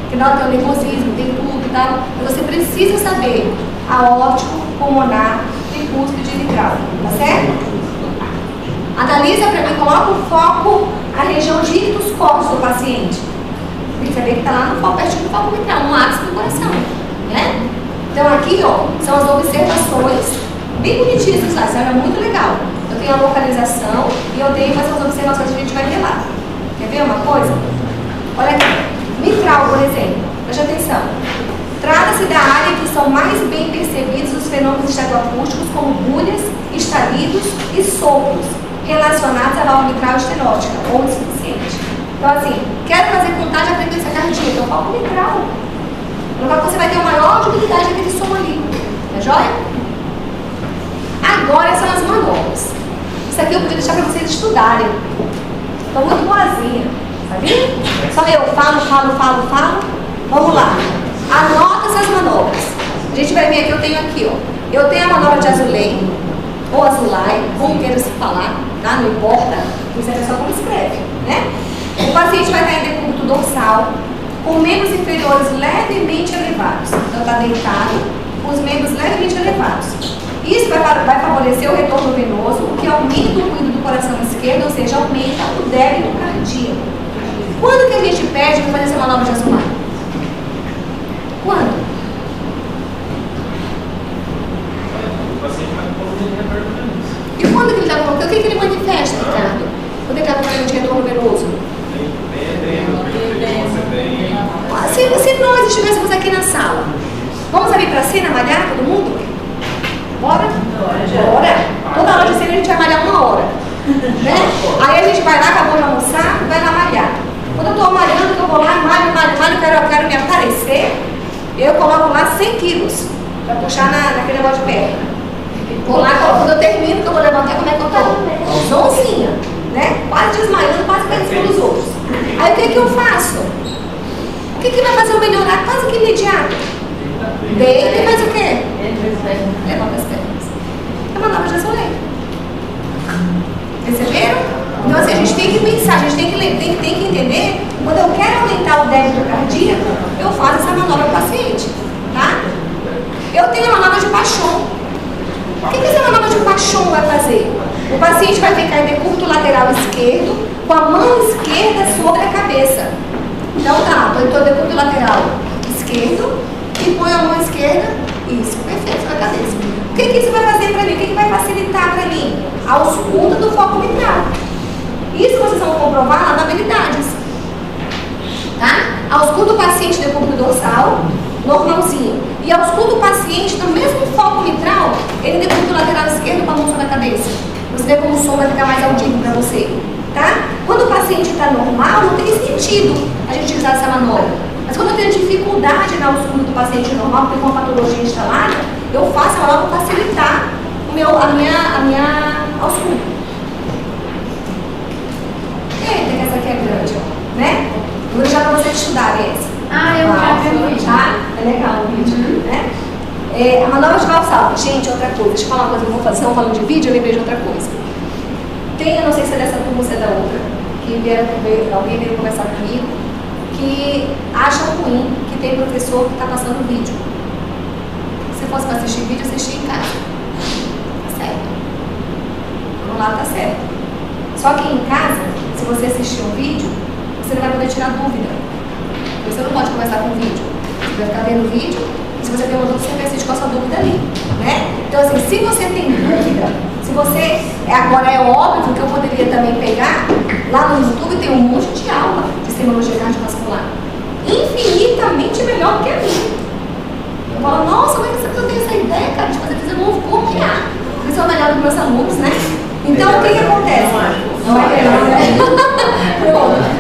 Porque na hora tem o nervosismo, tem tudo e tal. Mas você precisa saber aórtico, pulmonar, tricúspide e mitral. Tá certo? Analisa para mim, coloca o foco na região de ictus corpus do paciente. Tem que saber que está lá no foco, pertinho do foco mitral, no ápice do coração. Né? Então aqui, ó, são as observações bem bonitinhas, isso é muito legal. Eu tenho a localização e eu tenho essas observações que a gente vai ver lá. Quer ver uma coisa? Olha aqui. Mitral, por exemplo, preste atenção. Trata-se da área que são mais bem percebidos os fenômenos estereoacústicos como bulhas, estalidos e sopros relacionados à válvula mitral estenótica ou insuficiente. Então assim, quero fazer contagem da frequência cardíaca, então foco mitral. No qual você vai ter uma maior dificuldade daquele som ali. Tá joia? Agora são as manobras. Isso aqui eu podia deixar para vocês estudarem. Estou muito boazinha. Sabia? Só eu falo. Vamos lá. Anota essas manobras. A gente vai ver que eu tenho aqui, ó. Eu tenho a manobra de Azoulay, ou Azulay, como queira se falar, tá? Não importa. Isso é só como escreve, né? O paciente vai estar em decúbito dorsal, com membros inferiores levemente elevados. Então está deitado, com os membros levemente elevados. Isso vai favorecer o retorno venoso, o que aumenta o fluido do coração esquerdo, ou seja, aumenta o débito cardíaco. Quando que a gente pede para fazer essa manobra de Azulay? Quando? E quando que ele está colocando? O que ele manifesta, Ricardo? Quando ele está com problema de retorno venoso? Se nós estivéssemos aqui na sala, vamos abrir para cena, malhar todo mundo? Bora? Bora! Toda hora de cena a gente vai malhar 1 hora. Né? Aí a gente vai lá, acabou de almoçar, vai lá malhar. Quando eu estou malhando, eu vou lá, malho, quero me aparecer, eu coloco lá 100 quilos para puxar naquele negócio de perna. Vou lá, quando eu termino, que eu vou levantar, como é que eu estou? Zonzinha, né? Quase desmaiando, quase caindo pelos outros. Aí o que eu faço? O que vai fazer eu melhorar quase que imediato? Deita e faz o quê? Levanta Levanta as pernas. É uma nova Jesuleia. Perceberam? Então assim, a gente tem que pensar, a gente tem que entender, quando eu quero aumentar o débito cardíaco, eu faço essa manobra para o paciente, tá? Eu tenho a manobra de Pachon. O que essa manobra de Pachon vai fazer? O paciente vai ficar em decúbito lateral esquerdo, com a mão esquerda sobre a cabeça. Então tá, estou em decúbito lateral esquerdo e põe a mão esquerda, isso, perfeito, sobre a cabeça. O que isso vai fazer para mim? O que vai facilitar para mim? A ausculta do foco mitral. Isso vocês vão comprovar lá na habilidades. Tá? Ausculta o paciente decúbito dorsal, normalzinho. E ausculta o paciente no mesmo foco mitral, ele decúbito lateral esquerdo com a mão sobre a cabeça. Você vê como o som vai ficar mais audível para você. Tá? Quando o paciente está normal, não tem sentido a gente utilizar essa manobra. Mas quando eu tenho dificuldade na ausculta do paciente normal, porque tem uma patologia instalada, eu faço a manobra para facilitar a minha ausculta. Eita, que essa aqui é grande, ó, né? Vou deixar para vocês estudarem essa. Eu já vi o vídeo. É legal o vídeo, né? A manobra de valsalva. Gente, outra coisa, deixa eu falar uma coisa que eu vou fazer. Estão falando de vídeo, eu lembrei de outra coisa. Tem, eu não sei se é dessa turma ou se é da outra, que alguém veio conversar comigo, que acham ruim que tem professor que está passando vídeo. Se fosse para assistir vídeo, assistir em casa. Tá certo. Vamos lá, tá certo. Só que em casa, se você assistir um vídeo, você não vai poder tirar dúvida. Você não pode conversar com vídeo. Você vai ficar vendo vídeo, e se você tem uma dúvida, você persiste com a sua dúvida ali, né? Então assim, se você tem dúvida, se você, agora é óbvio que eu poderia também pegar, lá no YouTube tem um monte de aula de semiologia cardiovascular, infinitamente melhor do que a minha. Eu falo, nossa, mas você tem essa ideia, cara, de fazer isso, eu não vou copiar. Porque sou melhor do que meus alunos, né? Então o que acontece? Não é melhor, né?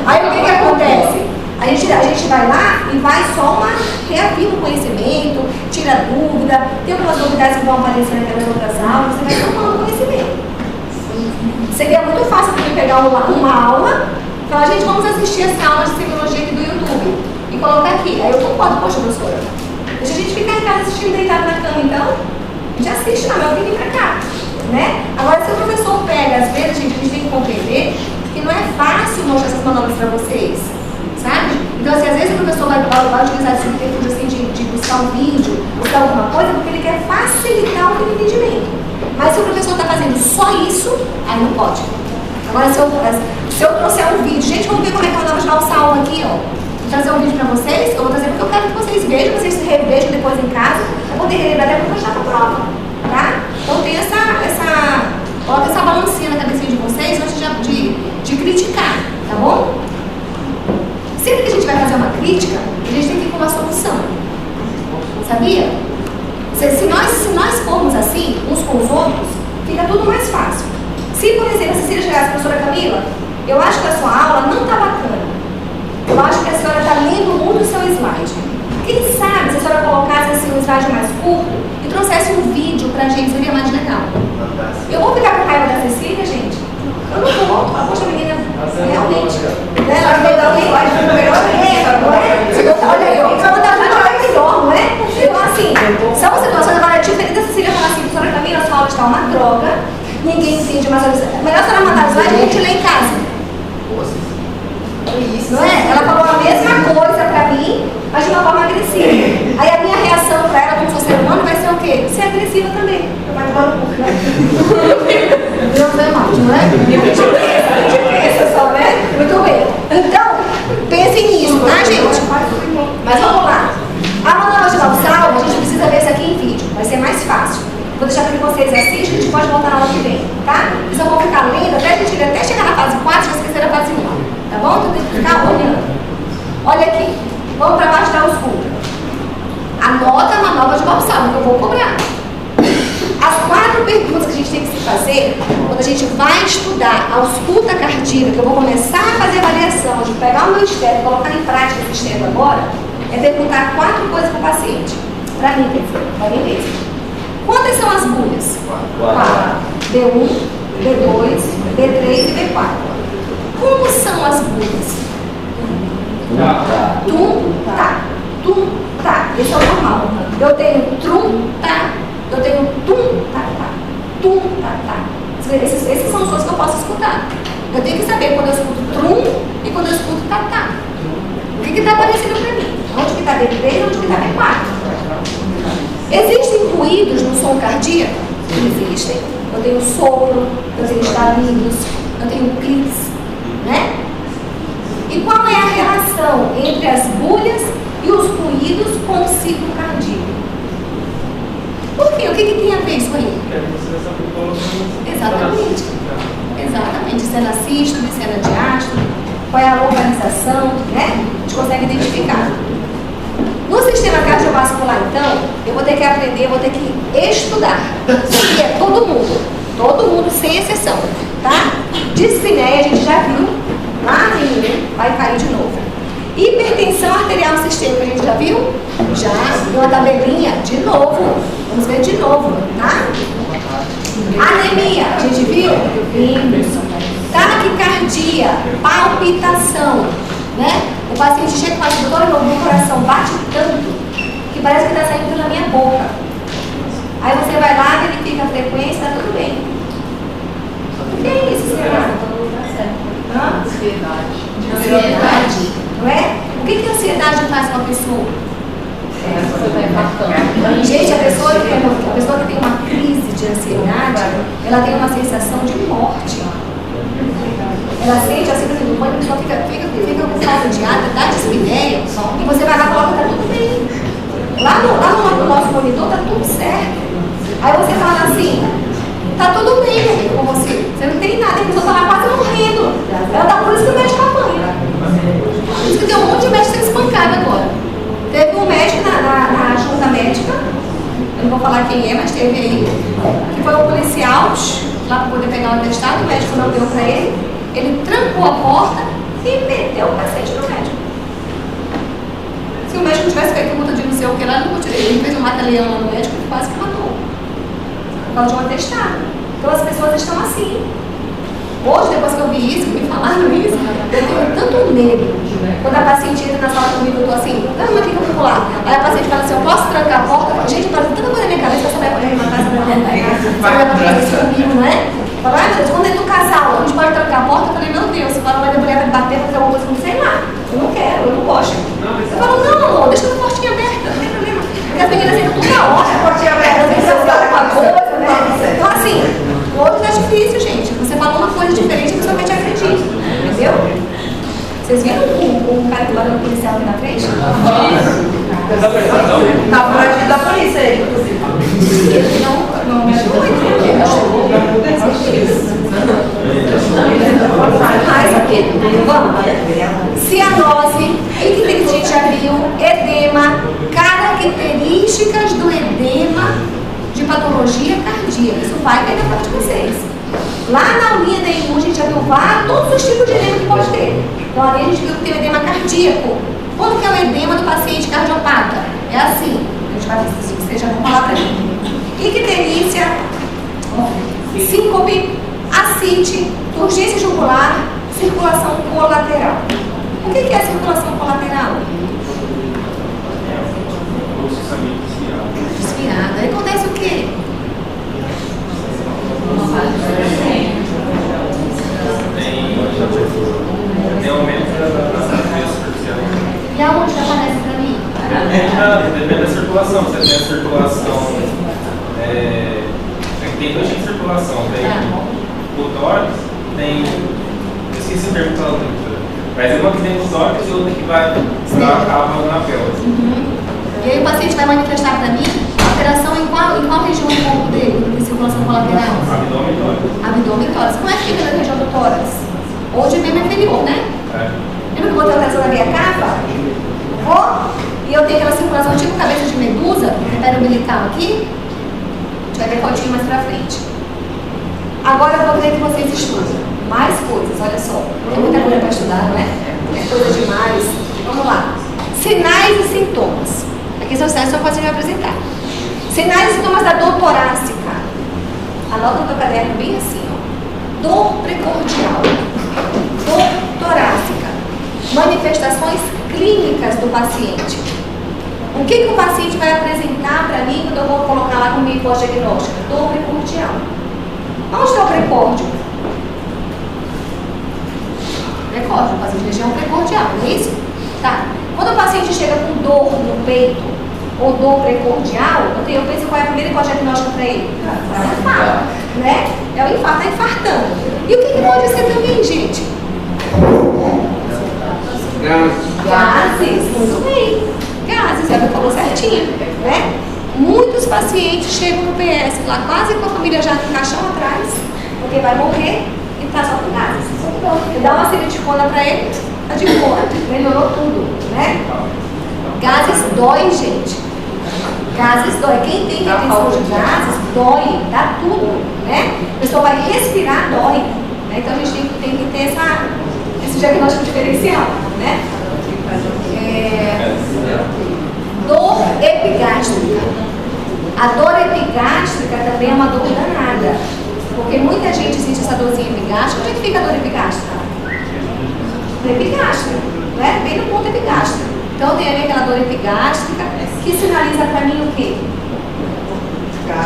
Aí o que acontece? A gente vai lá e vai só reafirma o conhecimento, tira dúvida, tem algumas novidades que vão aparecer naquelas outras aulas, você vai tomando conhecimento. Seria muito fácil para mim pegar uma aula e falar, gente, vamos assistir essa aula de semiologia aqui do YouTube e colocar aqui. Aí eu concordo, poxa, professora, deixa a gente ficar em casa assistindo deitado na cama, então, a gente assiste lá, mas eu vim pra cá, né? Agora, se o professor pega, às vezes, a gente tem que compreender que não é fácil mostrar essas manobras para vocês. Sabe? Então, assim, às vezes o professor vai utilizar esse subterfúgio assim, de buscar um vídeo, buscar alguma coisa, porque ele quer facilitar o entendimento. Mas se o professor está fazendo só isso, aí não pode. Agora, se eu trouxer um vídeo, gente, vamos ver como é que eu vou dar o salvo aqui, ó. Vou trazer um vídeo para vocês, eu vou trazer porque eu quero que vocês vejam, vocês se revejam depois em casa, para poder relembrar até porque eu já estou prova, tá? Então, tem coloca essa balancinha na cabecinha de vocês antes de criticar, tá bom? Sempre que a gente vai fazer uma crítica, a gente tem que ir com uma solução. Sabia? Se nós formos assim, uns com os outros, fica tudo mais fácil. Se, por exemplo, a Cecília chegasse, professora Camila, eu acho que a sua aula não está bacana. Eu acho que a senhora está lendo muito o seu slide. Quem sabe se a senhora colocasse assim, um slide mais curto e trouxesse um vídeo pra gente, seria mais legal. Eu vou ficar com raiva da Cecília, gente? Eu não vou. Poxa, menina, realmente. Ela vai dar um slide melhor. Olha aí, eu vou dar um melhor, não é? Então, assim, são situações agora diferentes da Cecília falar assim, professora Camila, a sua aula está uma droga, ninguém entende mais. Melhor a senhora mandar o slide e a gente lê em casa. Isso, não é? Ela falou a mesma coisa pra mim, mas de uma forma agressiva. Aí a minha reação pra ela, como sou ser humano, vai ser o quê? Ser agressiva também. Eu vou embora um pouco, né? Não foi mal, não é? A gente pensa só, né? Muito bem. Então, pensem nisso, tá, gente? Mas vamos lá. A manobra de valsalva, a gente precisa ver isso aqui em vídeo. Vai ser mais fácil. Vou deixar para que vocês assistam, a gente pode voltar na aula que vem, tá? Vocês vão ficar lendo até chegar na fase 4, se vocês esqueceram a fase 1. Tá bom? Então tem que ficar olhando. Olha aqui. Vamos para baixo da ausculta. Anota a manobra de valsalva que eu vou cobrar. As 4 perguntas que a gente tem que se fazer quando a gente vai estudar a ausculta cardíaca, que eu vou começar a fazer avaliação, de pegar o meu estéreo e colocar em prática esse estéreo agora, é perguntar 4 coisas para o paciente. Para mim, quer dizer, para mim mesmo. Quantas são as bulhas? 4. B1, B2, B3 e B4. Como são as bulhas? Tum, tá. Tum, tá. Esse é o normal. Eu tenho trum, tá. Eu tenho tum, tá, tá. Tum, tá, tá. Esses são os sons que eu posso escutar. Eu tenho que saber quando eu escuto trum e quando eu escuto tá, tá. O que está aparecendo para mim? Onde que está B3 e onde que está B4? Existem ruídos no som cardíaco? Existem. Eu tenho sopro, eu tenho estalidos, eu tenho cliques, né? E qual é a relação entre as bulhas e os ruídos com o ciclo cardíaco? Por quê? O que tem a ver isso aí? Exatamente. Exatamente. Cena sístole, cena diástole, qual é a localização, né? A gente consegue identificar. No sistema cardiovascular, então, eu vou ter que aprender, eu vou ter que estudar. Isso aqui é todo mundo, sem exceção, tá? Dispneia, a gente já viu, lá em vai cair de novo. Hipertensão arterial sistêmica, a gente já viu? Já, viu a tabelinha? De novo, vamos ver de novo, tá? Anemia, a gente viu? Vimos. Taquicardia, palpitação, né? O paciente chega com a dor no coração, bate tanto, que parece que está saindo pela minha boca. Aí você vai lá, verifica a frequência, está tudo bem. O que é isso, será? Ansiedade. Não é? O que a ansiedade faz com a pessoa? Gente, a pessoa que tem uma crise de ansiedade, ela tem uma sensação de morte. Ela sente assim, por exemplo, a pessoa fica com falta de ar, dá dispneia, e você vai lá e coloca, tá tudo bem. Lá no nosso monitor tá tudo certo. Aí você fala assim, tá tudo bem, meu amigo, com você. Você não tem nada, a pessoa tá lá quase morrendo. Ela tá por isso que o médico apanha. Por isso que tem um monte de médico sendo espancado agora. Teve um médico na junta médica, eu não vou falar quem é, mas teve aí, que foi um policial lá para poder pegar o atestado, o médico não deu para ele trancou a porta e meteu o cacete no médico. Se o médico tivesse feito multa de não sei o que lá, ele fez um mata-leão lá no médico e quase que matou. Por causa de um atestado. Então as pessoas estão assim. Hoje, depois que eu vi isso, me falaram isso, eu tenho tanto medo. Quando a paciente entra na sala comigo, eu tô assim, mas o que eu vou lá? Aí a paciente fala assim, eu posso trancar a porta? Eu falo, gente, tá tanta coisa na minha cabeça, você vai poder me matar, você vai poder me pegar, você vai fazer isso comigo, não é? Eu falo, ai meu Deus, quando entra no casal, a gente pode trancar a porta? Eu falei, meu Deus, você fala, mas a mulher vai bater, fazer alguma coisa, não sei lá. Eu não quero, eu não gosto. Eu falo, não, amor, deixa a portinha aberta, não tem problema. Porque as meninas entram toda hora, a portinha aberta, às vezes você fala uma coisa, né? Então assim, o outro tá difícil, gente. Você falou uma coisa diferente, a pessoa vai te acreditar, entendeu? Vocês viram o cara que lá no policial aqui na frente? Tá por aqui da polícia aí, inclusive. Não me ajuda. Vamos. Cianose, icteritite já viu, edema, características do edema de patologia cardíaca. Isso vai cair na parte de vocês. Lá na aulinha da IMU a gente já viu todos os tipos de edema que pode ter. Então ali a gente viu que tem o edema cardíaco. Como que é o edema do paciente cardiopata? É assim. A gente vai ver se vocês já vão falar pra mim. Icterícia, síncope, ascite, urgência jugular, circulação colateral. O que é a circulação colateral? Desfiada. Aí acontece o quê? Tem aumento da via superficial. E aonde que aparece pra mim? Depende da circulação. Você tem a circulação. Tem dois tipos de circulação. Tem o tórax, tem. Esqueci o termo que ela tem. Mas é uma que tem o tórax e outra que vai acaba na pelvis. E aí o paciente vai manifestar para mim alteração em qual região do corpo dele, de circulação colateral? Abdômen e tórax. Abdômen e tórax. Como é que fica na região do tórax? Ou de membro inferior, né? Lembra que eu botei a alteração na minha capa? E eu tenho aquela circulação tipo cabeça de medusa, artéria umbilical aqui. A gente vai ver fotinho mais pra frente. Agora eu vou querer que vocês estudem mais coisas, olha só. Tem muita coisa para estudar, não é? É coisa demais. Vamos lá. Sinais e sintomas. Aqui são os sinais que eu posso apresentar. Sinais e sintomas da dor torácica. Anota no teu caderno bem assim, ó. Dor precordial. Dor torácica. Manifestações clínicas do paciente. O que o paciente vai apresentar para mim quando eu vou colocar lá como pós-diagnóstica? Dor precordial. Onde está o precórdio? Precórdio, o paciente região precordial, não é isso? Tá. Quando o paciente chega com dor no peito ou dor precordial, eu penso qual é a primeira pós-diagnóstica para ele? É o infarto, né? É o infarto, está infartando. E o que pode ser também, gente? Gases, muito bem. Gases, ela falou certinho, né? Muitos pacientes chegam no PS lá quase com a família já no caixão atrás, porque vai morrer e está só com gases. E dá uma siliticona para ele, tá de boa, melhorou tudo, né? Gases dói, gente. Gases dói. Quem tem retenção de gases, dói, dá tudo, né? A pessoa vai respirar, dói. Né? Então a gente tem que ter esse diagnóstico diferencial, né? Dor epigástrica. A dor epigástrica também é uma dor danada, porque muita gente sente essa dorzinha epigástrica. Onde é que fica a dor epigástrica? No epigástrico, né? Bem no ponto epigástrico. Então tem ali aquela dor epigástrica que sinaliza para mim o quê?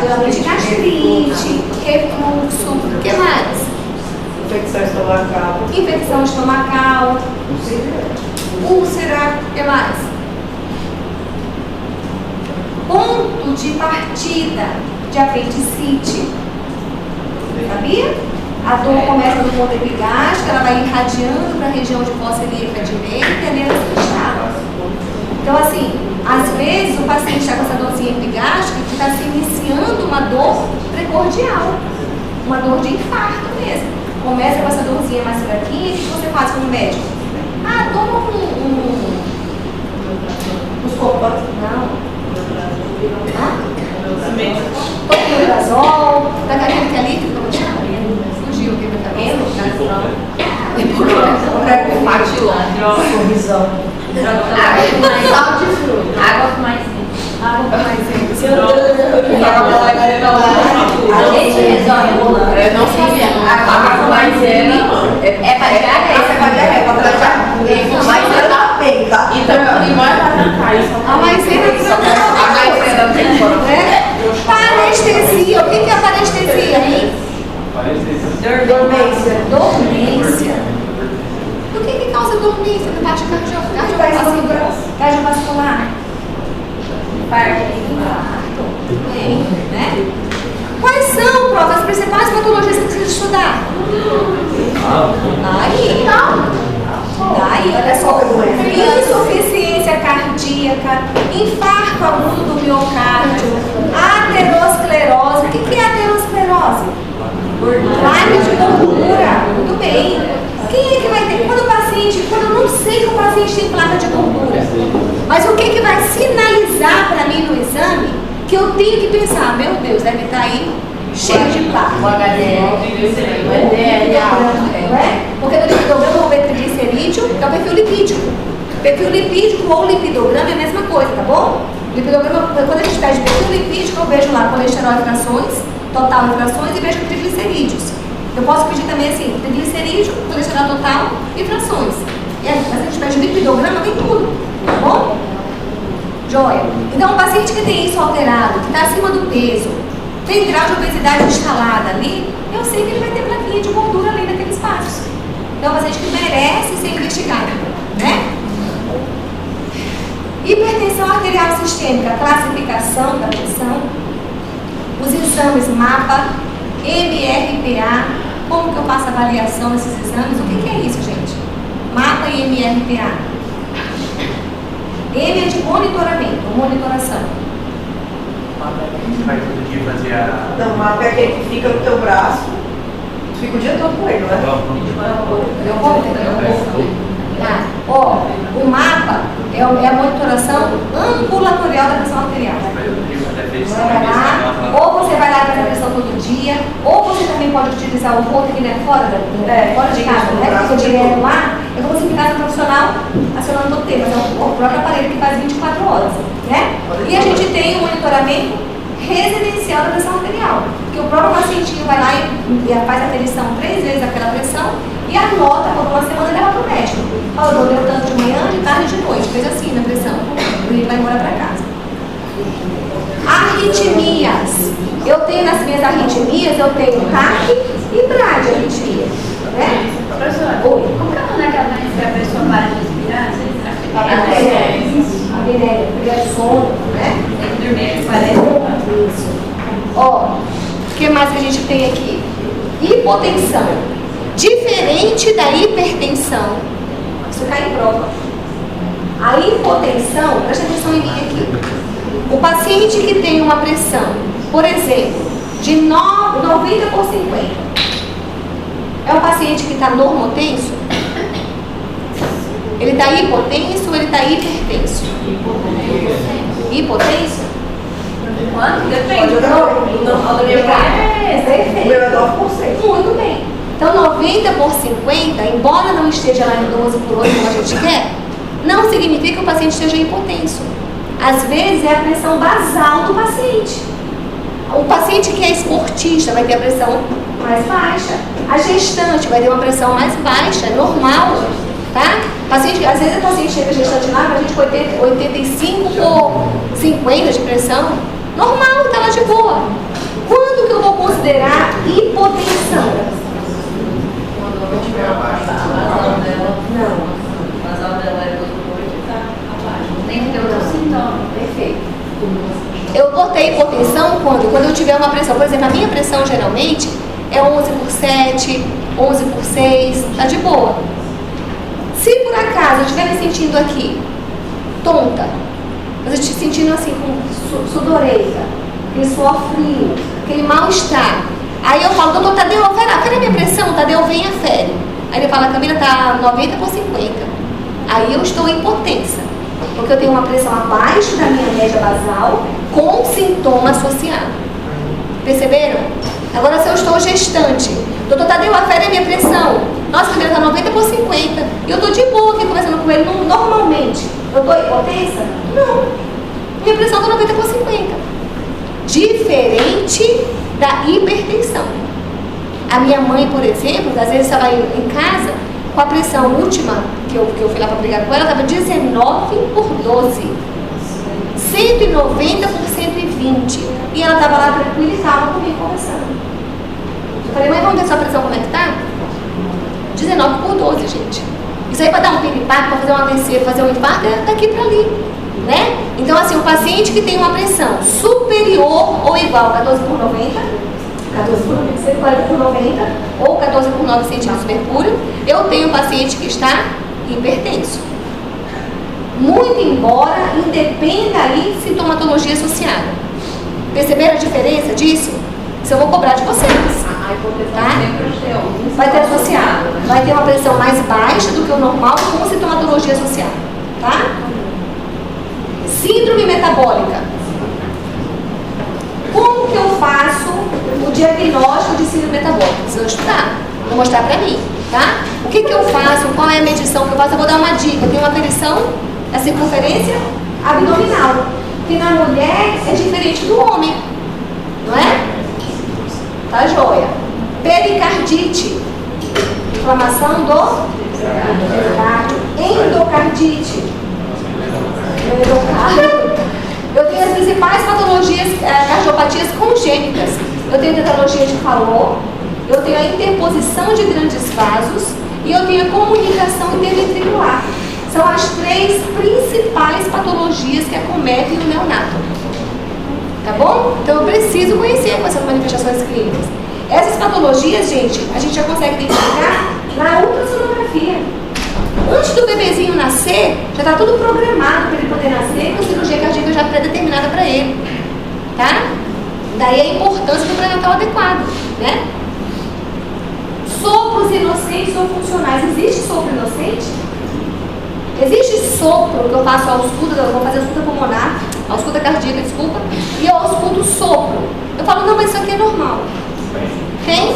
Geralmente gastrite, refluxo, o que mais? Infecção estomacal. Infecção estomacal. Úlcera, o que mais? Ponto de partida de apendicite. Sabia? A dor começa no ponto epigástrico, ela vai irradiando para a região de fossa ilíaca direita e ali ela se instala. Então, assim, às vezes o paciente está com essa dorzinha epigástrica que está se iniciando uma dor precordial, uma dor de infarto mesmo. Começa com essa dorzinha mais fraquinha, e o que você faz como médico? Ah, toma uns copas. Não. Toprazol, daquele que é líquido, como chama? Fugiu o que está vendo? Sorrisão. Água com mais sal de fruta. Água com mais Água com mais Gente, resolve. Não sabia. Água com maisena é para diarreia. Essa é para diarreia, para tratar. Mas é na peita. E mais para tratar isso. A maisena tem parestesia. O que é a parestesia, hein? Dormência. Dormência. O que causa dormência na parte cardiovascular? Infarto. Bem, né? Quais são, prof, as principais patologias que precisa estudar? Daí, olha só, insuficiência cardíaca, infarto agudo do miocárdio, aterosclerose. O que é aterosclerose? Placa de gordura. Muito bem. Quem é que vai ter? Quando eu não sei que o paciente tem placa de gordura, mas o que vai sinalizar para mim no exame que eu tenho que pensar, meu Deus, deve estar aí cheio de placa. O HDL, porque no lipidograma eu vou ver triglicerídeo, que é o perfil lipídico. Perfil lipídico ou lipidograma é a mesma coisa, tá bom? Lipidograma, quando a gente pede perfil lipídico, eu vejo lá colesterol e frações, total e frações, e vejo triglicerídeos. Eu posso pedir também assim, triglicerídeo, colesterol total e frações. Mas a gente pede lipidograma, tem tudo, tá bom? Joia. Então, o paciente que tem isso alterado, que está acima do peso, tem grau de obesidade instalada ali, eu sei que ele vai ter plaquinha de gordura ali naquele espaço. Então, é um paciente que merece ser investigado, né? Hipertensão arterial sistêmica, classificação da pressão, os exames MAPA, MRPA, como que eu faço a avaliação desses exames? O que é isso, gente? MAPA e MRPA. M é de monitoramento, monitoração. Você vai todo dia fazer a... Não, o mapa é aquele que fica no teu braço, fica o dia todo com ele, não é? O MAPA é a monitoração ambulatorial da pressão arterial. Ou você vai lá fazer a pressão todo dia, ou você também pode utilizar o Holter, que é fora de casa, né? Fica direto lá, é como se ficasse um profissional acionando todo o tempo, mas é o próprio aparelho que faz 24 horas, né? E a gente tem o monitoramento residencial da pressão arterial, que o próprio pacientinho vai lá e faz a medição 3 vezes aquela pressão e anota, por uma semana ele leva para o médico. Falou, deu tanto de manhã, de tarde e de noite, fez assim na pressão, e ele vai embora para casa. Arritmias. Eu tenho nas minhas arritmias, eu tenho TAC e bradiarritmia. Né? Professora, Oi. como que é o nome daquela doença que a pessoa para de respirar? Apneia, de sono, né? Tem que dormir 40 Isso. Ó, o que mais que a gente tem aqui? Hipotensão. Diferente da hipertensão, isso cai em prova. A hipotensão, presta atenção em mim aqui. O paciente que tem uma pressão, por exemplo, de 90 por 50, é um paciente que está normotenso? Ele está hipotenso ou ele está hipertenso? Hipotenso? Quanto? Depende. O meu é 9%. Muito bem. Então, 90 por 50, embora não esteja lá em 12 por 8, como a gente quer, não significa que o paciente esteja hipotenso. Às vezes, é a pressão basal do paciente. O paciente que é esportista vai ter a pressão mais baixa. A gestante vai ter uma pressão mais baixa, é normal. Tá? Paciente, às vezes o paciente chega gestante lá com a gente com 85 por 50 de pressão. Normal, tá lá de boa. Quando que eu vou considerar hipotensão? Não. O basal dela é 2/8 e tá abaixo. Tem que ter outro sintoma. Perfeito. Eu botei hipotensão quando eu tiver uma pressão. Por exemplo, a minha pressão geralmente é 11 por 7, 11 por 6, tá de boa. Se por acaso eu estiver me sentindo aqui tonta, mas eu estiver sentindo assim com sudoresa, aquele suor frio, aquele mal-estar, aí eu falo, doutor Tadeu, afere a minha pressão, Tadeu, vem afere. Aí ele fala, Camila, tá 90 por 50. Aí eu estou em potência, porque eu tenho uma pressão abaixo da minha média basal com sintoma associado. Perceberam? Agora, se eu estou gestante, doutor Tadeu, afere a minha pressão. Nossa, Camila, está 90 por 50. E eu estou de boa aqui conversando com ele normalmente. Eu estou em potência? Não. Minha pressão está 90 por 50. Diferente da hipertensão. A minha mãe, por exemplo, às vezes estava em casa, com a pressão última, que eu fui lá para brigar com ela, estava 19 por 12. 190 por 120. E ela estava lá tranquila e estava comigo conversando. Eu falei, mãe, vamos ver sua pressão como é que tá? 19 por 12, gente. Isso aí para dar um piripaque, para fazer um AVC, fazer um infarto, é daqui para ali, né? Então, assim, o paciente que tem uma pressão superior ou igual a 14 por 90, 14 por 90, 140 por 90, ou 14 por 9 centímetros de mercúrio, eu tenho um paciente que está hipertenso. Muito embora independa aí de sintomatologia associada. Perceberam a diferença disso? Isso eu vou cobrar de vocês. Tá? Vai ter associado. Vai ter uma pressão mais baixa do que o normal com sintomatologia associada. Tá? Síndrome metabólica. Como que eu faço o diagnóstico de síndrome metabólica? Vocês vão estudar. Vou mostrar pra mim. Tá? O que eu faço? Qual é a medição que eu faço? Eu vou dar uma dica. Tem uma medição da circunferência abdominal. Que na mulher é diferente do homem. Não é? Tá joia. Pericardite. Inflamação do endocardite. Eu tenho as principais patologias, cardiopatias congênitas. Eu tenho tetralogia de Fallot, eu tenho a interposição de grandes vasos e eu tenho a comunicação interventricular. São as 3 principais patologias que acometem o neonato. Tá bom? Então eu preciso conhecer essas manifestações clínicas. Essas patologias, gente, a gente já consegue identificar na ultrassonografia. Antes do bebezinho nascer, já está tudo programado para ele poder nascer, com a cirurgia cardíaca já pré-determinada para ele. Tá? Daí a importância do pré-natal adequado, né? Sopros inocentes ou funcionais. Existe sopro inocente? Existe sopro que eu faço ausculta, eu vou fazer ausculta pulmonar, ausculta cardíaca, desculpa, e eu ausculto sopro. Eu falo, não, mas isso aqui é normal. Tem,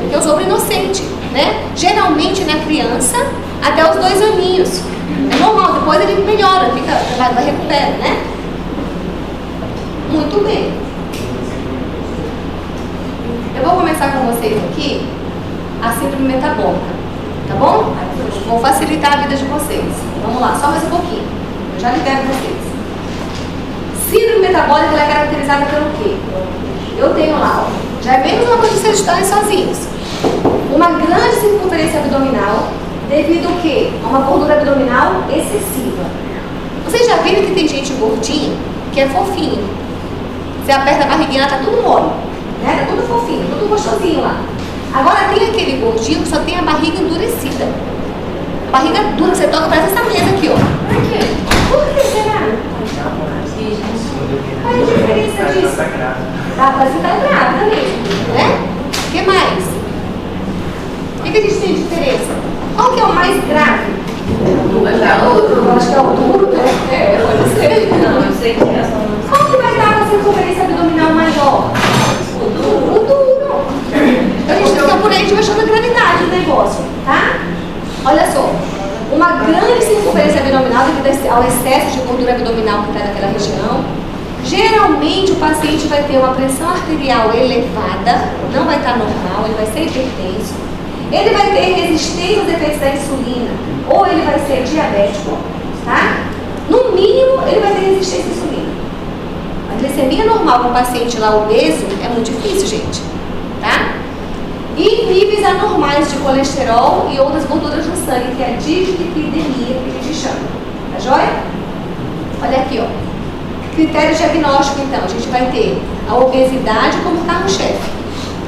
que é o sopro inocente, né? Geralmente na criança, até os 2 aninhos. É normal, depois ele melhora, vai recupera, né? Muito bem. Eu vou começar com vocês aqui a síndrome metabólica, tá bom? Vou facilitar a vida de vocês. Vamos lá, só mais um pouquinho. Eu já libero vocês. Síndrome metabólica ela é caracterizada pelo quê? Eu tenho lá, ó, já é menos uma coisa de vocês estarem sozinhos. Uma grande circunferência abdominal, devido ao quê? A uma gordura abdominal excessiva. Vocês já viram que tem gente gordinha que é fofinho? Você aperta a barriguinha, ela tá tudo mole, né? Tá tudo fofinho, tudo gostosinho lá. Agora tem aquele gordinho que só tem a barriga endurecida. Barriga dura, você toca, parece essa mesa aqui, ó. Por quê? Por que será? Qual é a diferença disso? Tá, parece que tá grávida mesmo, né? O que mais? O que a gente tem de diferença? Qual que é o mais grave? Eu acho que é o duro, né? Pode ser. Não, eu sei que é essa. Qual que vai dar uma circunferência abdominal maior? O duro. A gente fica por aí, a gente vai achando a gravidade do negócio, tá? Olha só. Uma grande circunferência abdominal devido ao excesso de gordura abdominal que está naquela região. Geralmente o paciente vai ter uma pressão arterial elevada, não vai estar normal, ele vai ser hipertenso. Ele vai ter resistência aos efeitos da insulina, ou ele vai ser diabético, tá? No mínimo, ele vai ter resistência à insulina. A glicemia normal para um paciente lá obeso é muito difícil, gente, tá? E níveis anormais de colesterol e outras gorduras no sangue, que é a dislipidemia, que a gente chama. Tá joia? Olha aqui, ó. Critério diagnóstico, então, a gente vai ter a obesidade como carro-chefe.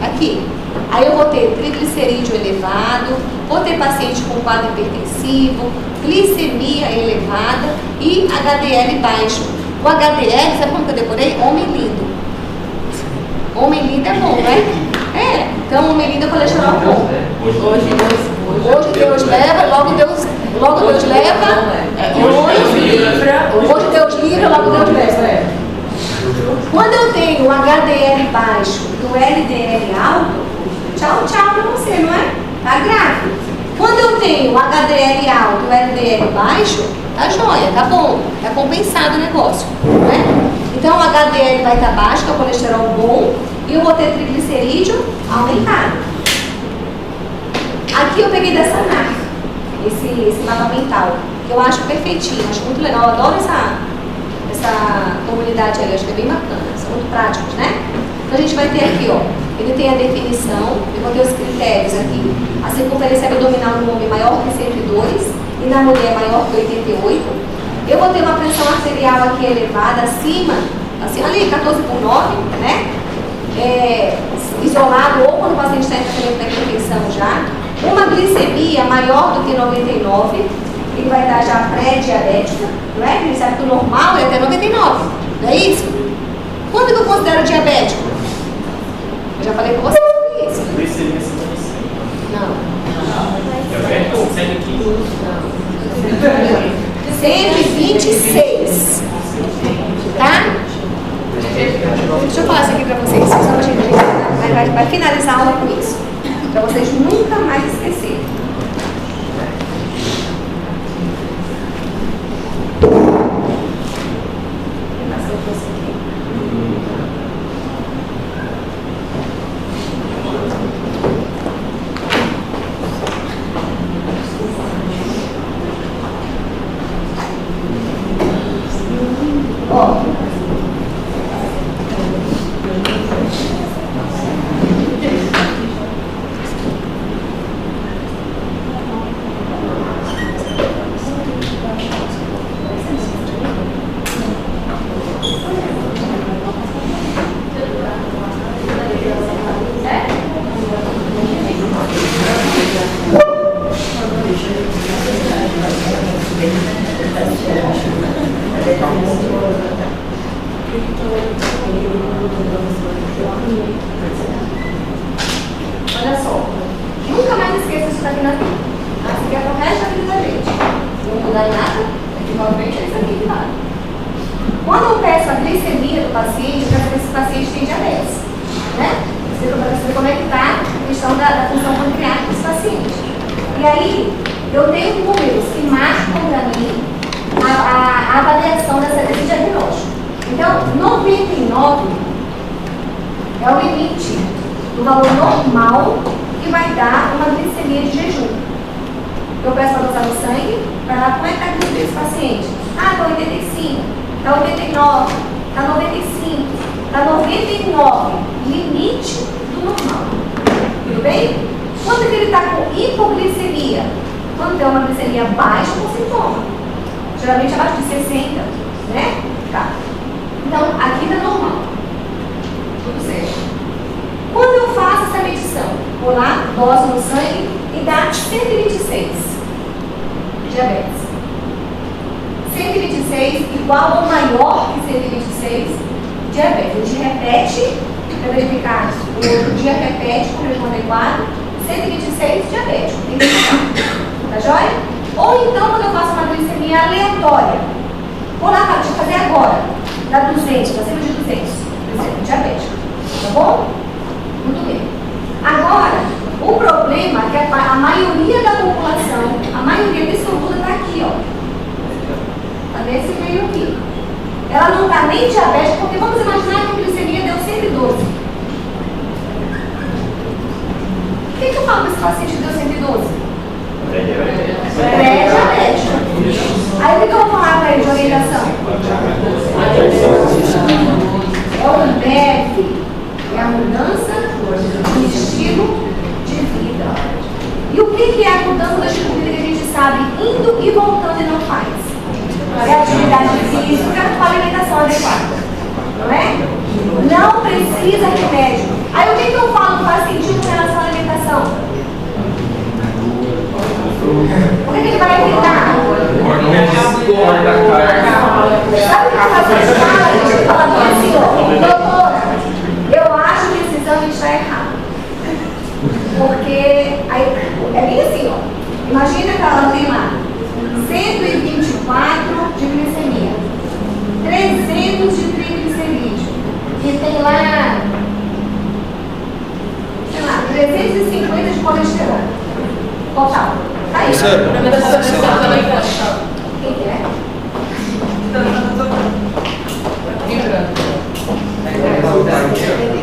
Aqui. Aí eu vou ter triglicerídeo elevado, vou ter paciente com quadro hipertensivo, glicemia elevada e HDL baixo. O HDL, sabe como que eu decorei? Homem lindo. Homem lindo é bom, né? É. Então, homem lindo é colesterol bom. Hoje Deus leva, logo Deus leva. Hoje Deus livra, logo Deus leva. Quando eu tenho um HDL baixo e o LDL alto, tchau, tchau pra você, não é? Tá grave. Quando eu tenho um HDL alto e o LDL baixo, tá joia, tá bom, tá compensado o negócio, não é? Então o HDL vai estar baixo, que é o colesterol bom, e eu vou ter triglicerídeo aumentado. Aqui eu peguei dessa NAR, esse mapa mental, que eu acho perfeitinho, acho muito legal, eu adoro essa comunidade aí, acho que é bem bacana, são muito práticos, né? Então a gente vai ter aqui, ó, ele tem a definição, eu vou ter os critérios aqui. A circunferência abdominal no homem maior que 102 e na mulher maior que 88. Eu vou ter uma pressão arterial aqui elevada, acima, assim, ali 14 por 9, né? Isolado ou quando o paciente está em tratamento da hipertensão já. Uma glicemia maior do que 99, ele vai estar já pré-diabética, não é? Ele sabe que o normal é até 99, não é isso? Quando que eu considero diabético? Eu já falei com vocês sobre isso. Glicemia 125. Não. Diabético 115. 126. Tá? Deixa eu falar isso aqui pra vocês. Só pra gente vai finalizar a aula com isso. Pra vocês nunca mais esquecerem. Olha só, nunca mais esqueça isso daqui na vida. Tá? Isso aqui é pro resto da vida da gente. Não vou mudar em nada, provavelmente é isso aqui que vale. Quando eu peço a glicemia do paciente, eu quero saber se o paciente tem diabetes. Né? Você vai saber como é que está a questão da função pancreática desse paciente. E aí, eu tenho números que marcam para mim a avaliação desse diagnóstico. Então, 99 é o limite do valor normal que vai dar uma glicemia de jejum. Eu peço para dosar no sangue, para lá como é que está a glicemia desse paciente. Ah, está 85, está 89, está 95, está 99, limite do normal. Tudo bem? Quando que ele está com hipoglicemia? Quando tem uma glicemia baixa com sintoma. Geralmente abaixo de 60, né? Tá. Então, aqui está normal. Tudo certo. Quando eu faço essa medição, vou lá, dose no sangue e dá 126. Diabetes. 126 igual ou maior que 126, diabetes. A gente repete, para verificar, o outro dia repete com o regime adequado, 126, diabético. Tem que ficar. Tá joia? Ou então, quando eu faço uma glicemia aleatória, vou lá, deixa eu fazer agora, dá 200, acima de 200, por exemplo, diabético. Tá bom? Muito bem. Agora, o problema é que a maioria da população, a maioria absoluta está aqui, ó. Está nesse meio aqui. Ela não está nem diabética, porque vamos imaginar que a glicemia deu 112. O que eu falo para esse paciente que deu 112? Pré-diabético. Aí o que eu vou falar para ele de orientação? É o MEV. É a mudança do estilo de vida. E o que é a mudança do estilo de vida que a gente sabe indo e voltando e não faz? É a atividade física com a alimentação adequada. Não é? Não precisa remédio. Aí o que eu falo para o paciente com relação à alimentação? O que ele vai evitar? Sabe o que a paciente fala? A gente fala bem assim, ó, doutora, eu acho que esse exame está errado. Porque aí, é bem assim, ó. Imagina que ela tem lá 124 de glicemia, 300 de triglicerídeo, e tem lá, sei lá, 350 de colesterol. Total. Tá aí. Quem que é?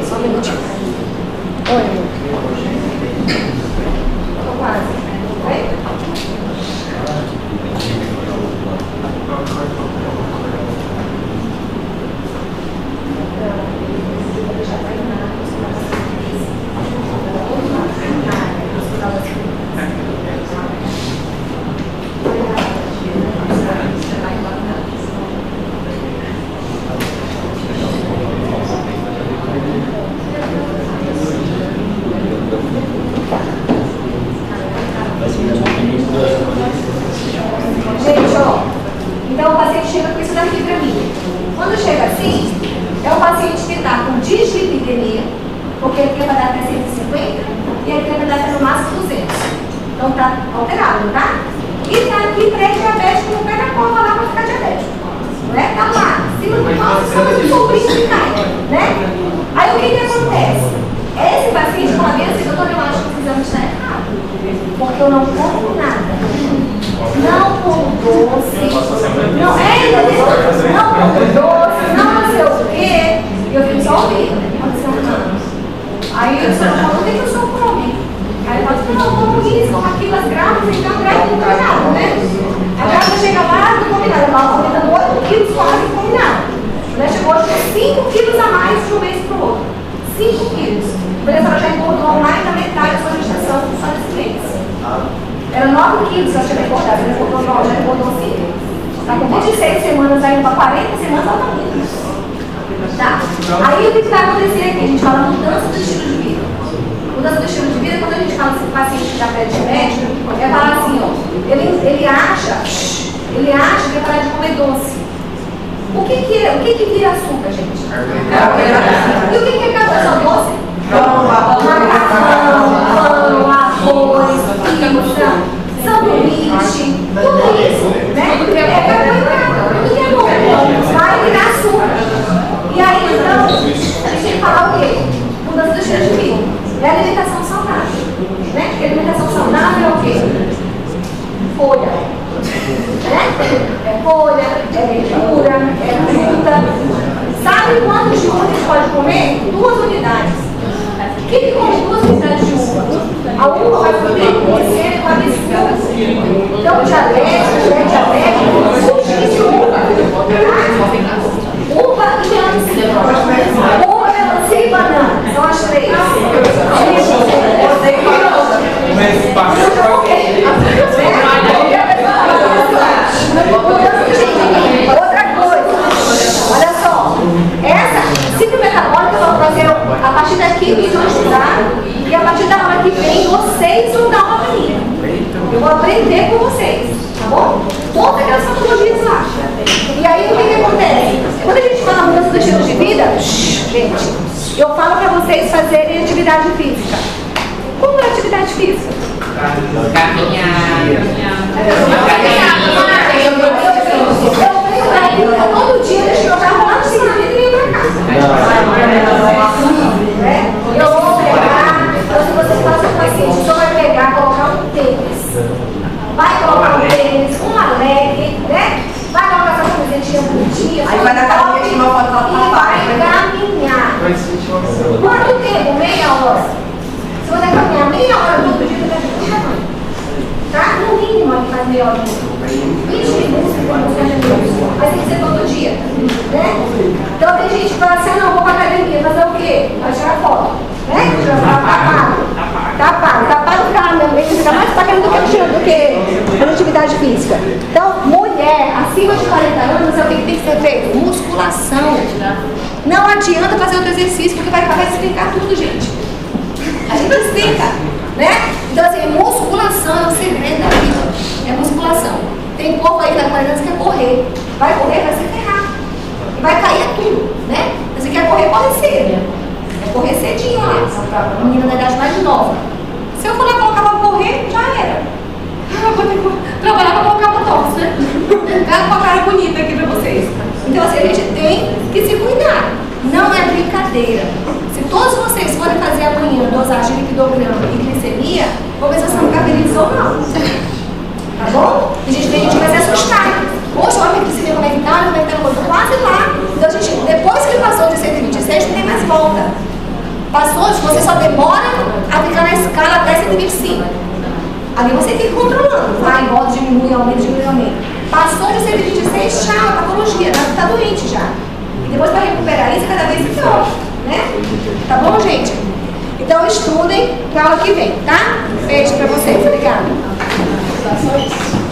Só um minutinho. Oi. Tô quase. Oi? Gente, ó, então o paciente chega com isso daqui pra mim. Quando chega assim, é o paciente que está com dislipidemia, porque aqui vai dar até 150 e aqui vai dar até no máximo 200. Então tá alterado, tá? E tá aqui pré-diabético no pé da cova lá pra ficar diabético. Né? Tá lá, acima do nosso samba de sobrinho que cai, né? Aí o que acontece? Esse paciente fala bem assim, doutor, eu acho que esse exame está errado. Porque eu não como nada. Não como doce. Não como doce, não sei o quê. E eu fico só ouvindo. Aí eu só falo, o que o senhor come? Aí ele fala assim, não, eu como isso, como aquilo, as grávidas, então grávida não come nada, né? A grávida chega lá, não come nada. Ela estava comentando 8 quilos quase e come nada. Ela chegou a ter 5 quilos a mais de um mês para o outro. 5 quilos. Por isso ela já engordou mais da metade da sua gestação só nesse mês. Era 9 quilos que ela tinha engordado, ela engordou 9, já engordou 5. Está com 26 semanas aí para 40 semanas, ela está indo. Tá? Aí o que vai acontecer aqui? A gente fala mudança do estilo de vida. Mudança do estilo de vida, quando a gente fala assim, paciente que está pré-diabético, é falar assim, ó, ele acha que é parar de comer doce. O que vira açúcar, gente? E o que é carboidrato doce? Macarrão, pão, arroz, pizza, sanduíche, tudo isso, né? É carboidrato, tudo que é bom, vai virar açúcar. E aí, então, a gente tem que falar o quê? Mudança do estilo de vida. É alimentação saudável, né? Porque alimentação saudável é o quê? Folha. É folha, é verdura, é fruta. Sabe quantos de uva a gente pode comer? 2 unidades. Quem come 2 unidades de uva? A uva vai comer glicêmico absurdo. Então, diabético, pré-diabético, sushi de uva. Uva e vem vocês vão dar uma pra mim. Eu vou aprender com vocês, tá bom? Todas aquelas patologias lá. E aí o que acontece? Quando a gente fala mudança do estilo de vida, gente, eu falo pra vocês fazerem atividade física. Como é atividade física? Todo dia deixa eu carro lá no cinema e vim pra cá. Eu vou pegar, então se vocês façam o paciente, só vai pegar, colocar um tênis. Vai colocar um tênis, uma leg, né? Vai colocar essa camisetinha bonitinha. Aí vai na academia tirar uma foto lá e vai caminhar. Quanto tempo? Meia hora. Se você caminhar meia hora todo dia, você vai ficar. Tá? No mínimo, ele faz meia hora. 20 minutos, mas tem que ser todo dia. Né? Então tem gente que fala assim, não, vou pra academia, fazer o quê? Vai tirar foto. Né? Tá pago o carro, ele fica mais pagando do que a atividade física. Então, mulher acima de 40 anos, é o que tem que ser feito? Musculação. Não adianta fazer outro exercício, porque vai explicar tudo, gente. A gente explica, né? Então, assim, musculação é o segredo da vida. É musculação. Tem povo aí que tá 40 anos que quer correr. Vai correr, vai se ferrar. E vai cair é tudo, né? Você quer correr, corre cedo. É correr cedinho lá. A menina da idade mais nova. Se eu for lá colocar pra correr, já era. Eu vou ter que trabalhar pra colocar botox, né? Quero uma cara bonita aqui pra vocês. Então, assim, a gente tem que se cuidar. Não é brincadeira. Se todos vocês forem fazer amanhã dosagem de lipidograma e glicemia, vou ver se vocês estão cabelitos ou não. Tá bom? E a gente vai se assustar. Poxa, olha a glicemia como é que tá, quase lá. Então, a gente, depois que passou de 126, não tem mais volta. Passou, você só demora a ficar na escala até 125. Ali você tem que ir controlando. Vai, volta, diminui, aumenta, diminui, aumenta. Passou de 126, tchau, patologia, tá doente já. E depois para recuperar isso, cada vez pior, né? Tá bom, gente? Então estudem para a aula que vem, tá? Beijo para vocês, obrigada. Só isso.